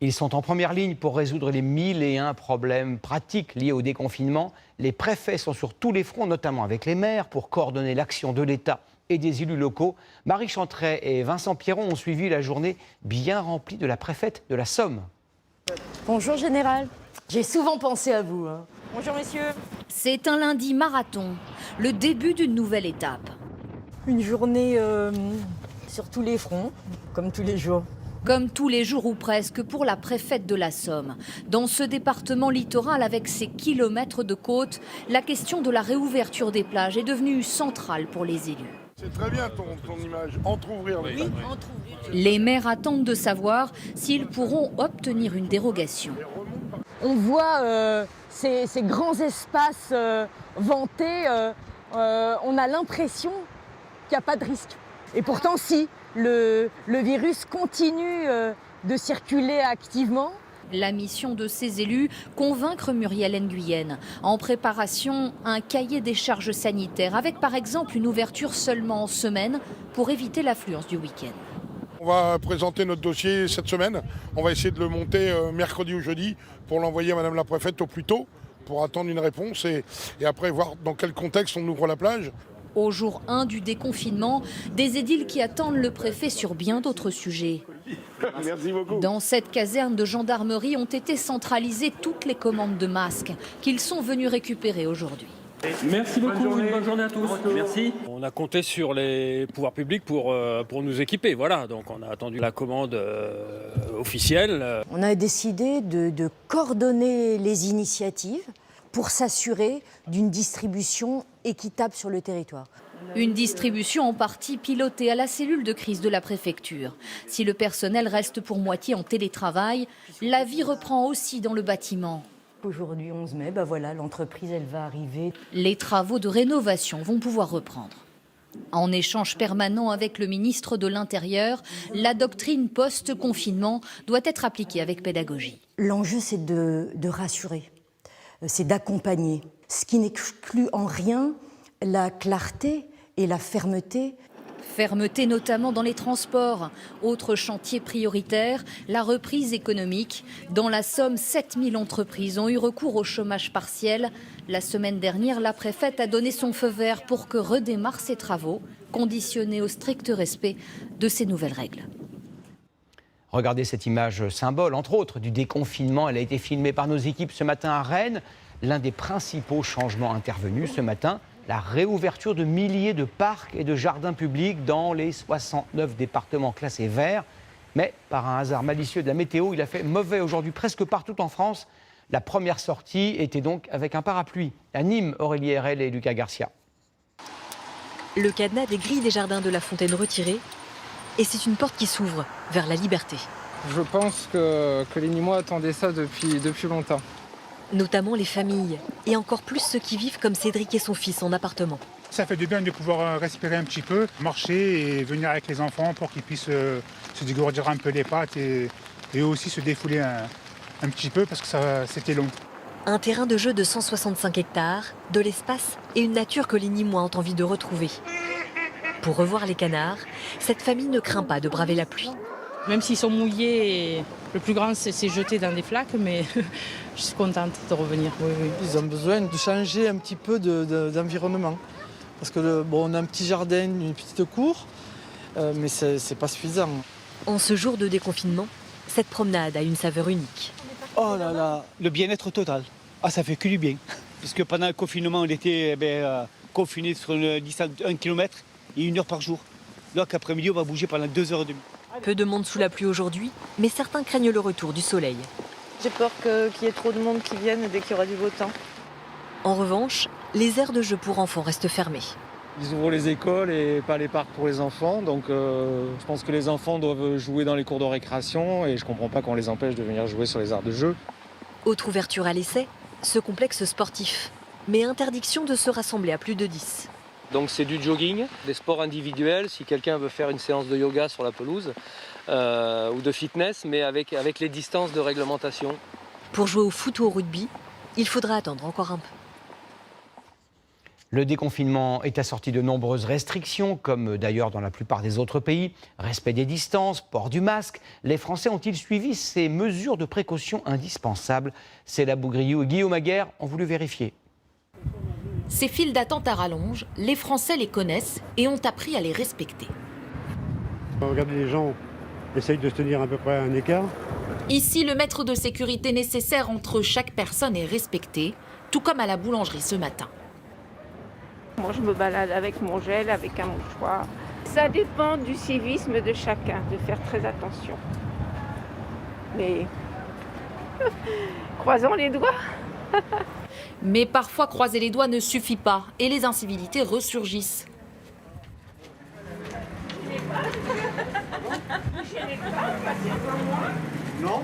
Ils sont en première ligne pour résoudre les 1001 problèmes pratiques liés au déconfinement. Les préfets sont sur tous les fronts, notamment avec les maires, pour coordonner l'action de l'État et des élus locaux. Marie Chantret et Vincent Pierron ont suivi la journée bien remplie de la préfète de la Somme. Bonjour Général. J'ai souvent pensé à vous. Bonjour messieurs. C'est un lundi marathon, le début d'une nouvelle étape. Une journée sur tous les fronts, comme tous les jours. Comme tous les jours ou presque pour la préfète de la Somme. Dans ce département littoral avec ses kilomètres de côte, la question de la réouverture des plages est devenue centrale pour les élus. C'est très bien ton image, entrouvrir les vannes. Les maires attendent de savoir s'ils pourront obtenir une dérogation. On voit ces grands espaces vantés, on a l'impression qu'il n'y a pas de risque. Et pourtant, si, le virus continue de circuler activement. La mission de ces élus, convaincre Muriel Nguyen. En préparation, un cahier des charges sanitaires, avec par exemple une ouverture seulement en semaine pour éviter l'affluence du week-end. On va présenter notre dossier cette semaine. On va essayer de le monter mercredi ou jeudi pour l'envoyer à Madame la Préfète au plus tôt, pour attendre une réponse et après voir dans quel contexte on ouvre la plage. Au jour 1 du déconfinement, des édiles qui attendent le préfet sur bien d'autres sujets. Merci beaucoup. Dans cette caserne de gendarmerie ont été centralisées toutes les commandes de masques qu'ils sont venus récupérer aujourd'hui. Merci beaucoup, une bonne journée à tous. Merci. On a compté sur les pouvoirs publics pour nous équiper. Voilà, donc on a attendu la commande officielle. On a décidé de coordonner les initiatives pour s'assurer d'une distribution équitable sur le territoire. Une distribution en partie pilotée à la cellule de crise de la préfecture. Si le personnel reste pour moitié en télétravail, la vie reprend aussi dans le bâtiment. Aujourd'hui, 11 mai, voilà, l'entreprise, elle va arriver. Les travaux de rénovation vont pouvoir reprendre. En échange permanent avec le ministre de l'Intérieur, la doctrine post-confinement doit être appliquée avec pédagogie. L'enjeu, c'est de rassurer, c'est d'accompagner, ce qui n'exclut en rien la clarté et la fermeté. Fermeté notamment dans les transports. Autre chantier prioritaire, la reprise économique. Dans la Somme, 7000 entreprises ont eu recours au chômage partiel. La semaine dernière, la préfète a donné son feu vert pour que redémarrent ces travaux, conditionnés au strict respect de ces nouvelles règles. Regardez cette image symbole, entre autres, du déconfinement. Elle a été filmée par nos équipes ce matin à Rennes. L'un des principaux changements intervenus ce matin, la réouverture de milliers de parcs et de jardins publics dans les 69 départements classés verts. Mais par un hasard malicieux de la météo, il a fait mauvais aujourd'hui presque partout en France. La première sortie était donc avec un parapluie. À Nîmes, Aurélie Herel et Lucas Garcia. Le cadenas des grilles des jardins de la Fontaine retiré, et c'est une porte qui s'ouvre vers la liberté. Je pense que les Nîmois attendaient ça depuis longtemps. Notamment les familles, et encore plus ceux qui vivent comme Cédric et son fils en appartement. Ça fait du bien de pouvoir respirer un petit peu, marcher et venir avec les enfants pour qu'ils puissent se dégourdir un peu les pattes et aussi se défouler un petit peu parce que c'était long. Un terrain de jeu de 165 hectares, de l'espace et une nature que les Nîmois ont envie de retrouver. Pour revoir les canards, cette famille ne craint pas de braver la pluie. Même s'ils sont mouillés, le plus grand s'est jeté dans des flaques, mais je suis contente de revenir. Oui, oui. Ils ont besoin de changer un petit peu d'environnement. Parce que on a un petit jardin, une petite cour, mais c'est pas suffisant. En ce jour de déconfinement, cette promenade a une saveur unique. Oh là là, le bien-être total. Ah, ça fait que du bien. Parce que pendant le confinement, on était confinés sur une distance de 1 km et 1 heure par jour. Donc après-midi, on va bouger pendant 2h30. Peu de monde sous la pluie aujourd'hui, mais certains craignent le retour du soleil. J'ai peur qu'il y ait trop de monde qui vienne dès qu'il y aura du beau temps. En revanche, les aires de jeux pour enfants restent fermées. Ils ouvrent les écoles et pas les parcs pour les enfants, donc je pense que les enfants doivent jouer dans les cours de récréation et je comprends pas qu'on les empêche de venir jouer sur les aires de jeu. Autre ouverture à l'essai, ce complexe sportif, mais interdiction de se rassembler à plus de 10. Donc c'est du jogging, des sports individuels, si quelqu'un veut faire une séance de yoga sur la pelouse, ou de fitness, mais avec les distances de réglementation. Pour jouer au foot ou au rugby, il faudra attendre encore un peu. Le déconfinement est assorti de nombreuses restrictions, comme d'ailleurs dans la plupart des autres pays. Respect des distances, port du masque. Les Français ont-ils suivi ces mesures de précaution indispensables? Céla Bougriou et Guillaume Aguerre ont voulu vérifier. Ces files d'attente à rallonge, les Français les connaissent et ont appris à les respecter. Regardez, les gens essayent de se tenir à peu près à un écart. Ici, le mètre de sécurité nécessaire entre chaque personne est respecté, tout comme à la boulangerie ce matin. Moi, je me balade avec mon gel, avec un mouchoir. Ça dépend du civisme de chacun, de faire très attention. Mais croisons les doigts. Mais parfois, croiser les doigts ne suffit pas et les incivilités ressurgissent. Non.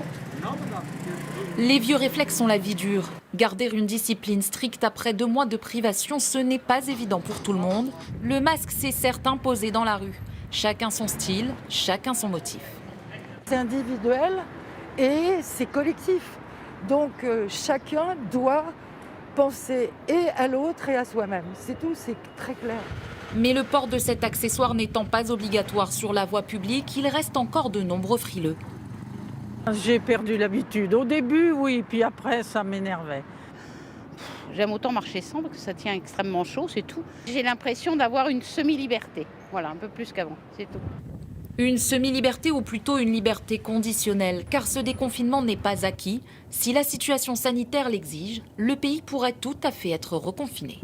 Les vieux réflexes ont la vie dure. Garder une discipline stricte après 2 mois de privation, ce n'est pas évident pour tout le monde. Le masque s'est certes imposé dans la rue. Chacun son style, chacun son motif. C'est individuel et c'est collectif. Donc chacun doit penser et à l'autre et à soi-même. C'est tout, c'est très clair. Mais le port de cet accessoire n'étant pas obligatoire sur la voie publique, il reste encore de nombreux frileux. J'ai perdu l'habitude. Au début, oui, puis après, ça m'énervait. J'aime autant marcher sans parce que ça tient extrêmement chaud, c'est tout. J'ai l'impression d'avoir une semi-liberté. Voilà, un peu plus qu'avant, c'est tout. Une semi-liberté ou plutôt une liberté conditionnelle, car ce déconfinement n'est pas acquis. Si la situation sanitaire l'exige, le pays pourrait tout à fait être reconfiné.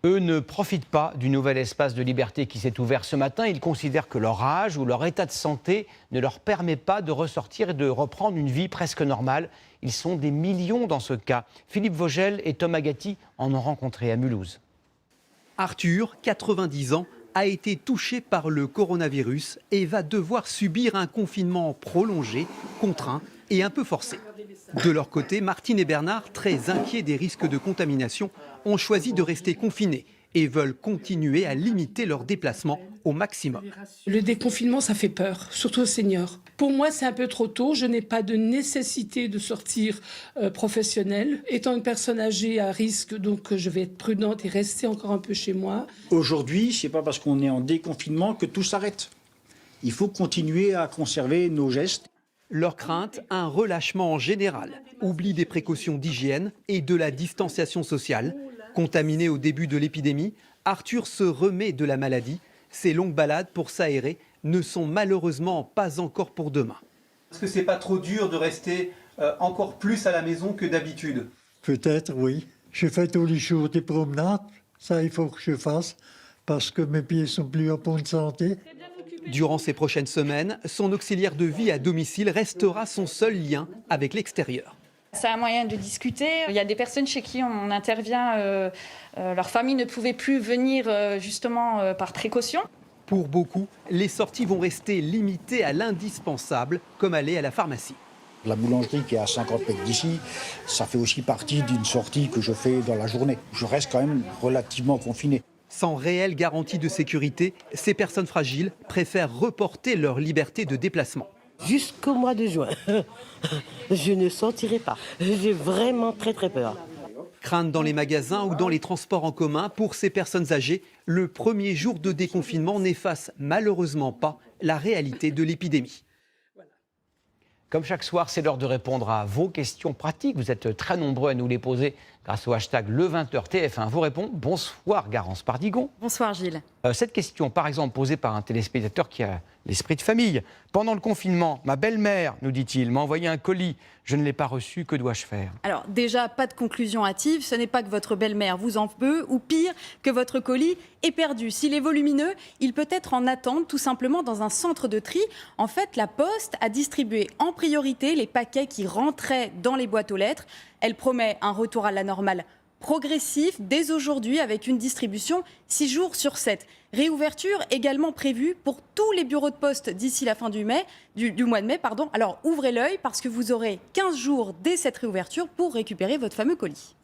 Eux ne profitent pas du nouvel espace de liberté qui s'est ouvert ce matin. Ils considèrent que leur âge ou leur état de santé ne leur permet pas de ressortir et de reprendre une vie presque normale. Ils sont des millions dans ce cas. Philippe Vogel et Thomas Gatti en ont rencontré à Mulhouse. Arthur, 90 ans, a été touché par le coronavirus et va devoir subir un confinement prolongé, contraint et un peu forcé. De leur côté, Martine et Bernard, très inquiets des risques de contamination, ont choisi de rester confinés et veulent continuer à limiter leurs déplacements au maximum. Le déconfinement, ça fait peur, surtout aux seniors. Pour moi, c'est un peu trop tôt. Je n'ai pas de nécessité de sortir professionnelle. Étant une personne âgée à risque, donc je vais être prudente et rester encore un peu chez moi. Aujourd'hui, ce n'est pas parce qu'on est en déconfinement que tout s'arrête. Il faut continuer à conserver nos gestes. Leur crainte, un relâchement en général, oubli des précautions d'hygiène et de la distanciation sociale. Contaminé au début de l'épidémie, Arthur se remet de la maladie. Ses longues balades pour s'aérer ne sont malheureusement pas encore pour demain. Est-ce que c'est pas trop dur de rester encore plus à la maison que d'habitude? Peut-être, oui. Je fais tous les jours des promenades. Ça, il faut que je fasse parce que mes pieds sont plus en bonne santé. Durant ces prochaines semaines, son auxiliaire de vie à domicile restera son seul lien avec l'extérieur. C'est un moyen de discuter. Il y a des personnes chez qui on intervient, leur famille ne pouvait plus venir justement par précaution. Pour beaucoup, les sorties vont rester limitées à l'indispensable, comme aller à la pharmacie. La boulangerie qui est à 50 mètres d'ici, ça fait aussi partie d'une sortie que je fais dans la journée. Je reste quand même relativement confiné. Sans réelle garantie de sécurité, ces personnes fragiles préfèrent reporter leur liberté de déplacement. Jusqu'au mois de juin, je ne sortirai pas. J'ai vraiment très peur. Crainte dans les magasins ou dans les transports en commun pour ces personnes âgées, le premier jour de déconfinement n'efface malheureusement pas la réalité de l'épidémie. Comme chaque soir, c'est l'heure de répondre à vos questions pratiques. Vous êtes très nombreux à nous les poser grâce au hashtag Le20h-TF1 vous répond. Bonsoir Garance Pardigon. Bonsoir Gilles. Cette question, par exemple, posée par un téléspectateur qui a l'esprit de famille. Pendant le confinement, ma belle-mère, nous dit-il, m'a envoyé un colis. Je ne l'ai pas reçu, que dois-je faire? Alors déjà, pas de conclusion hâtive. Ce n'est pas que votre belle-mère vous en veut, ou pire, que votre colis est perdu. S'il est volumineux, il peut être en attente, tout simplement dans un centre de tri. En fait, la Poste a distribué en priorité les paquets qui rentraient dans les boîtes aux lettres. Elle promet un retour à la normale progressif dès aujourd'hui avec une distribution 6 jours sur 7. Réouverture également prévue pour tous les bureaux de poste d'ici la fin du mois de mai. Alors ouvrez l'œil parce que vous aurez 15 jours dès cette réouverture pour récupérer votre fameux colis.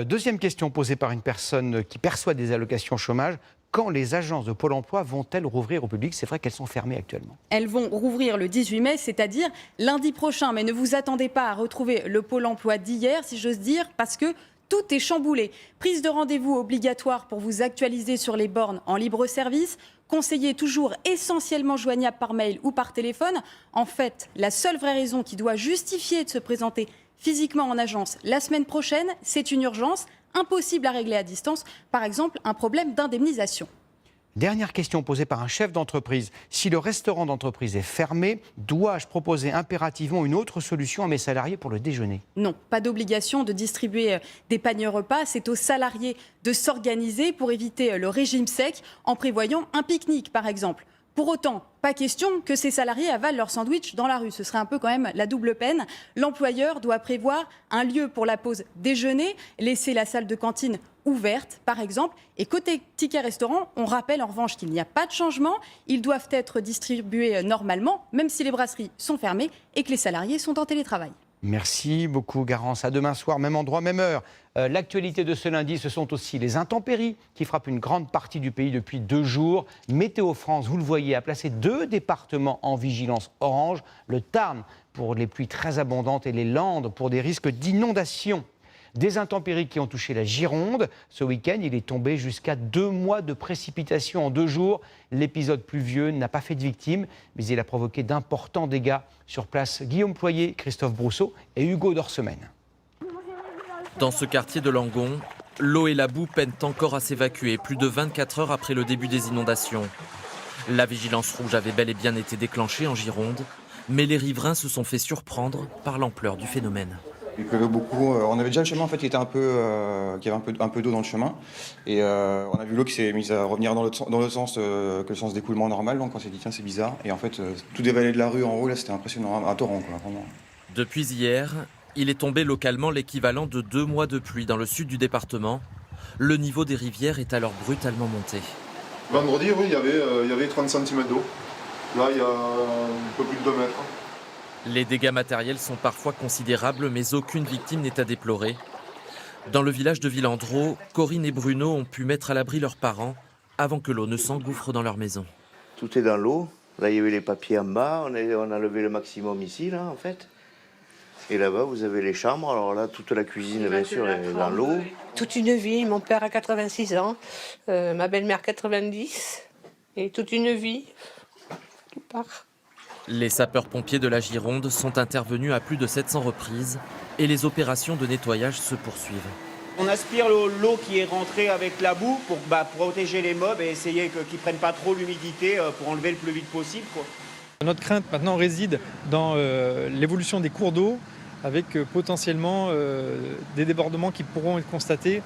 Deuxième question posée par une personne qui perçoit des allocations chômage. Quand les agences de Pôle emploi vont-elles rouvrir au public? C'est vrai qu'elles sont fermées actuellement. Elles vont rouvrir le 18 mai, c'est-à-dire lundi prochain. Mais ne vous attendez pas à retrouver le Pôle emploi d'hier, si j'ose dire, parce que tout est chamboulé. Prise de rendez-vous obligatoire pour vous actualiser sur les bornes en libre service. Conseiller toujours essentiellement joignable par mail ou par téléphone. En fait, la seule vraie raison qui doit justifier de se présenter physiquement en agence la semaine prochaine, c'est une urgence impossible à régler à distance. Par exemple, un problème d'indemnisation. Dernière question posée par un chef d'entreprise. Si le restaurant d'entreprise est fermé, dois-je proposer impérativement une autre solution à mes salariés pour le déjeuner? Non, pas d'obligation de distribuer des paniers repas. C'est aux salariés de s'organiser pour éviter le régime sec en prévoyant un pique-nique, par exemple. Pour autant, pas question que ces salariés avalent leur sandwich dans la rue. Ce serait un peu quand même la double peine. L'employeur doit prévoir un lieu pour la pause déjeuner, laisser la salle de cantine ouvertes, par exemple. Et côté tickets restaurant, on rappelle en revanche qu'il n'y a pas de changement. Ils doivent être distribués normalement, même si les brasseries sont fermées et que les salariés sont en télétravail. Merci beaucoup, Garance. À demain soir, même endroit, même heure. L'actualité de ce lundi, ce sont aussi les intempéries qui frappent une grande partie du pays depuis 2 jours. Météo France, vous le voyez, a placé 2 départements en vigilance orange. Le Tarn pour les pluies très abondantes et les Landes pour des risques d'inondation. Des intempéries qui ont touché la Gironde. Ce week-end, il est tombé jusqu'à 2 mois de précipitations en 2 jours. L'épisode pluvieux n'a pas fait de victimes, mais il a provoqué d'importants dégâts. Sur place, Guillaume Ployer, Christophe Brousseau et Hugo Dorsemène. Dans ce quartier de Langon, l'eau et la boue peinent encore à s'évacuer, plus de 24 heures après le début des inondations. La vigilance rouge avait bel et bien été déclenchée en Gironde, mais les riverains se sont fait surprendre par l'ampleur du phénomène. Il pleuvait beaucoup. On avait déjà le chemin en fait, qui était qui avait un peu d'eau dans le chemin. Et on a vu l'eau qui s'est mise à revenir dans le sens que le sens d'écoulement normal. Donc on s'est dit tiens c'est bizarre. Et en fait tout dévalé de la rue en haut là c'était impressionnant, un torrent quoi, vraiment. Depuis hier, il est tombé localement l'équivalent de 2 mois de pluie dans le sud du département. Le niveau des rivières est alors brutalement monté. Vendredi, oui, il y avait 30 cm d'eau. Là, il y a un peu plus de 2 mètres. Les dégâts matériels sont parfois considérables, mais aucune victime n'est à déplorer. Dans le village de Villandreau, Corinne et Bruno ont pu mettre à l'abri leurs parents avant que l'eau ne s'engouffre dans leur maison. Tout est dans l'eau. Là, il y avait les papiers en bas. On a levé le maximum ici, là, en fait. Et là-bas, vous avez les chambres. Alors là, toute la cuisine, bien sûr, est dans l'eau. Toute une vie. Mon père a 86 ans, ma belle-mère 90. Et toute une vie qui part. Les sapeurs-pompiers de la Gironde sont intervenus à plus de 700 reprises et les opérations de nettoyage se poursuivent. On aspire l'eau qui est rentrée avec la boue pour protéger les meubles et essayer qu'ils ne prennent pas trop l'humidité pour enlever le plus vite possible, quoi. Notre crainte maintenant réside dans l'évolution des cours d'eau avec potentiellement des débordements qui pourront être constatés.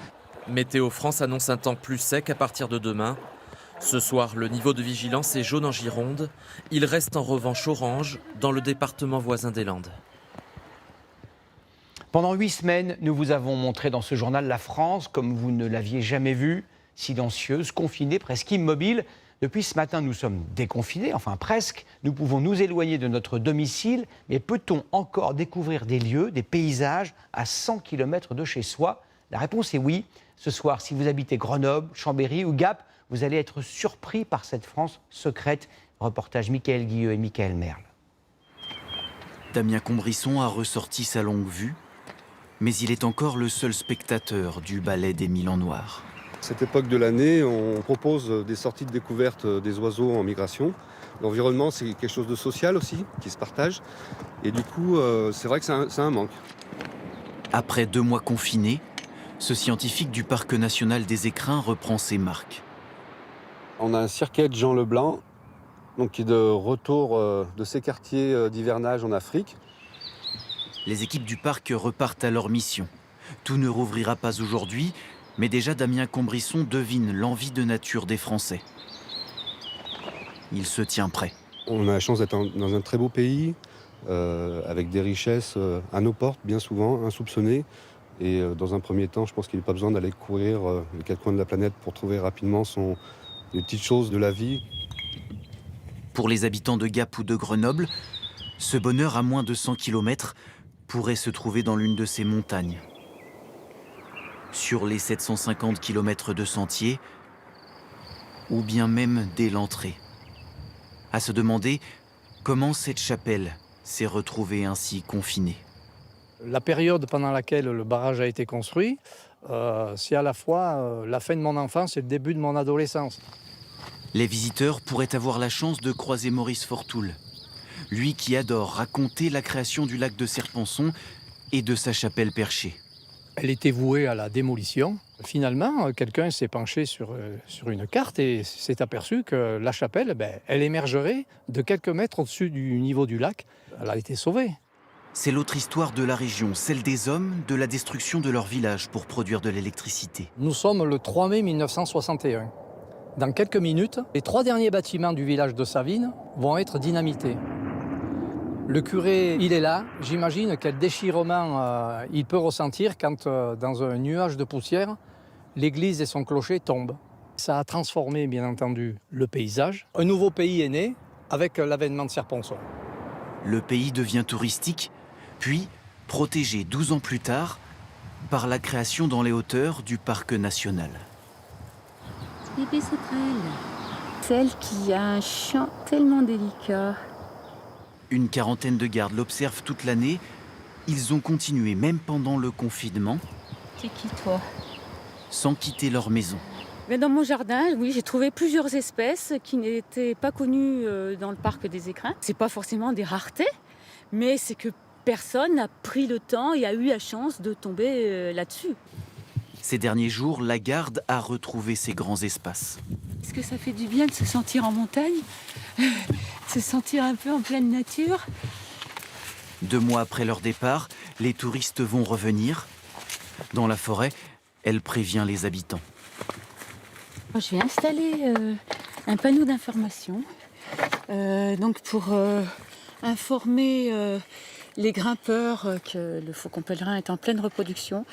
Météo France annonce un temps plus sec à partir de demain. Ce soir, le niveau de vigilance est jaune en Gironde. Il reste en revanche orange dans le département voisin des Landes. Pendant 8 semaines, nous vous avons montré dans ce journal la France comme vous ne l'aviez jamais vue, silencieuse, confinée, presque immobile. Depuis ce matin, nous sommes déconfinés, enfin presque. Nous pouvons nous éloigner de notre domicile, mais peut-on encore découvrir des lieux, des paysages à 100 km de chez soi? La réponse est oui. Ce soir, si vous habitez Grenoble, Chambéry ou Gap, vous allez être surpris par cette France secrète. Reportage Mickaël Guilleux et Mickaël Merle. Damien Combrisson a ressorti sa longue vue, mais il est encore le seul spectateur du ballet des Mille en Noir. Cette époque de l'année, on propose des sorties de découverte des oiseaux en migration. L'environnement, c'est quelque chose de social aussi, qui se partage. Et du coup, c'est vrai que c'est un manque. Après 2 mois confinés, ce scientifique du Parc national des Écrins reprend ses marques. On a un circuit de Jean Leblanc, donc qui est de retour de ses quartiers d'hivernage en Afrique. Les équipes du parc repartent à leur mission. Tout ne rouvrira pas aujourd'hui, mais déjà Damien Combrisson devine l'envie de nature des Français. Il se tient prêt. On a la chance d'être dans un très beau pays, avec des richesses à nos portes, bien souvent, insoupçonnées. Et dans un premier temps, je pense qu'il n'y a pas besoin d'aller courir les 4 coins de la planète pour trouver rapidement les petites choses de la vie. Pour les habitants de Gap ou de Grenoble, ce bonheur à moins de 100 km pourrait se trouver dans l'une de ces montagnes. Sur les 750 km de sentiers, ou bien même dès l'entrée. À se demander comment cette chapelle s'est retrouvée ainsi confinée. La période pendant laquelle le barrage a été construit, c'est à la fois la fin de mon enfance et le début de mon adolescence. Les visiteurs pourraient avoir la chance de croiser Maurice Fortoul, lui qui adore raconter la création du lac de Serponçon et de sa chapelle perchée. Elle était vouée à la démolition. Finalement, quelqu'un s'est penché sur une carte et s'est aperçu que la chapelle, elle émergerait de quelques mètres au-dessus du niveau du lac. Elle a été sauvée. C'est l'autre histoire de la région, celle des hommes, de la destruction de leur village pour produire de l'électricité. Nous sommes le 3 mai 1961. Dans quelques minutes, les 3 derniers bâtiments du village de Savines vont être dynamités. Le curé, il est là. J'imagine quel déchirement il peut ressentir quand, dans un nuage de poussière, l'église et son clocher tombent. Ça a transformé, bien entendu, le paysage. Un nouveau pays est né avec l'avènement de Serre-Ponçon. Le pays devient touristique, puis protégé 12 ans plus tard par la création dans les hauteurs du parc national. Bébé sauterelle, celle qui a un chant tellement délicat. Une quarantaine de gardes l'observent toute l'année. Ils ont continué, même pendant le confinement, C'est qui toi? sans quitter leur maison. Mais dans mon jardin, oui, j'ai trouvé plusieurs espèces qui n'étaient pas connues dans le parc des Écrins. C'est pas forcément des raretés, mais c'est que personne n'a pris le temps et a eu la chance de tomber là-dessus. Ces derniers jours, la garde a retrouvé ces grands espaces. Est-ce que ça fait du bien de se sentir en montagne? De se sentir un peu en pleine nature? 2 mois après leur départ, les touristes vont revenir. Dans la forêt, elle prévient les habitants. Je vais installer un panneau d'information donc pour informer les grimpeurs que le faucon pèlerin est en pleine reproduction.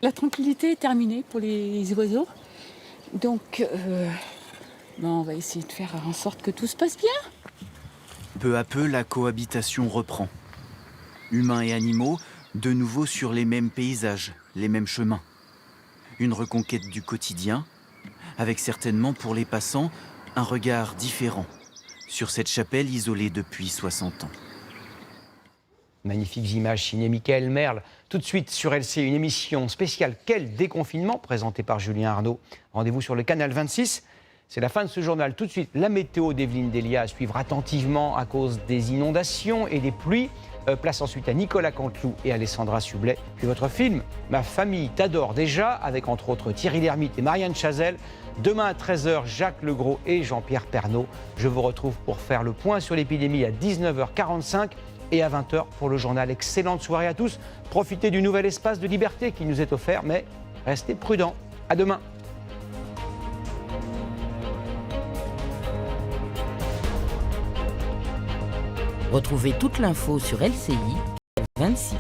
La tranquillité est terminée pour les oiseaux. Donc, on va essayer de faire en sorte que tout se passe bien. Peu à peu, la cohabitation reprend. Humains et animaux, de nouveau sur les mêmes paysages, les mêmes chemins. Une reconquête du quotidien, avec certainement pour les passants un regard différent sur cette chapelle isolée depuis 60 ans. Magnifiques images signées Michael Merle. Tout de suite sur LCI, une émission spéciale Quel déconfinement présentée par Julien Arnaud. Rendez-vous sur le canal 26. C'est la fin de ce journal. Tout de suite, la météo d'Evelyne Delia à suivre attentivement à cause des inondations et des pluies. Place ensuite à Nicolas Canteloup et Alessandra Sublet. Puis votre film Ma famille t'adore déjà, avec entre autres Thierry Lhermitte et Marianne Chazelle. Demain à 13h, Jacques Legros et Jean-Pierre Pernaut. Je vous retrouve pour faire le point sur l'épidémie à 19h45 et à 20h pour le journal. Excellente soirée à tous. Profitez du nouvel espace de liberté qui nous est offert, mais restez prudents. À demain. Retrouvez toute l'info sur LCI 26.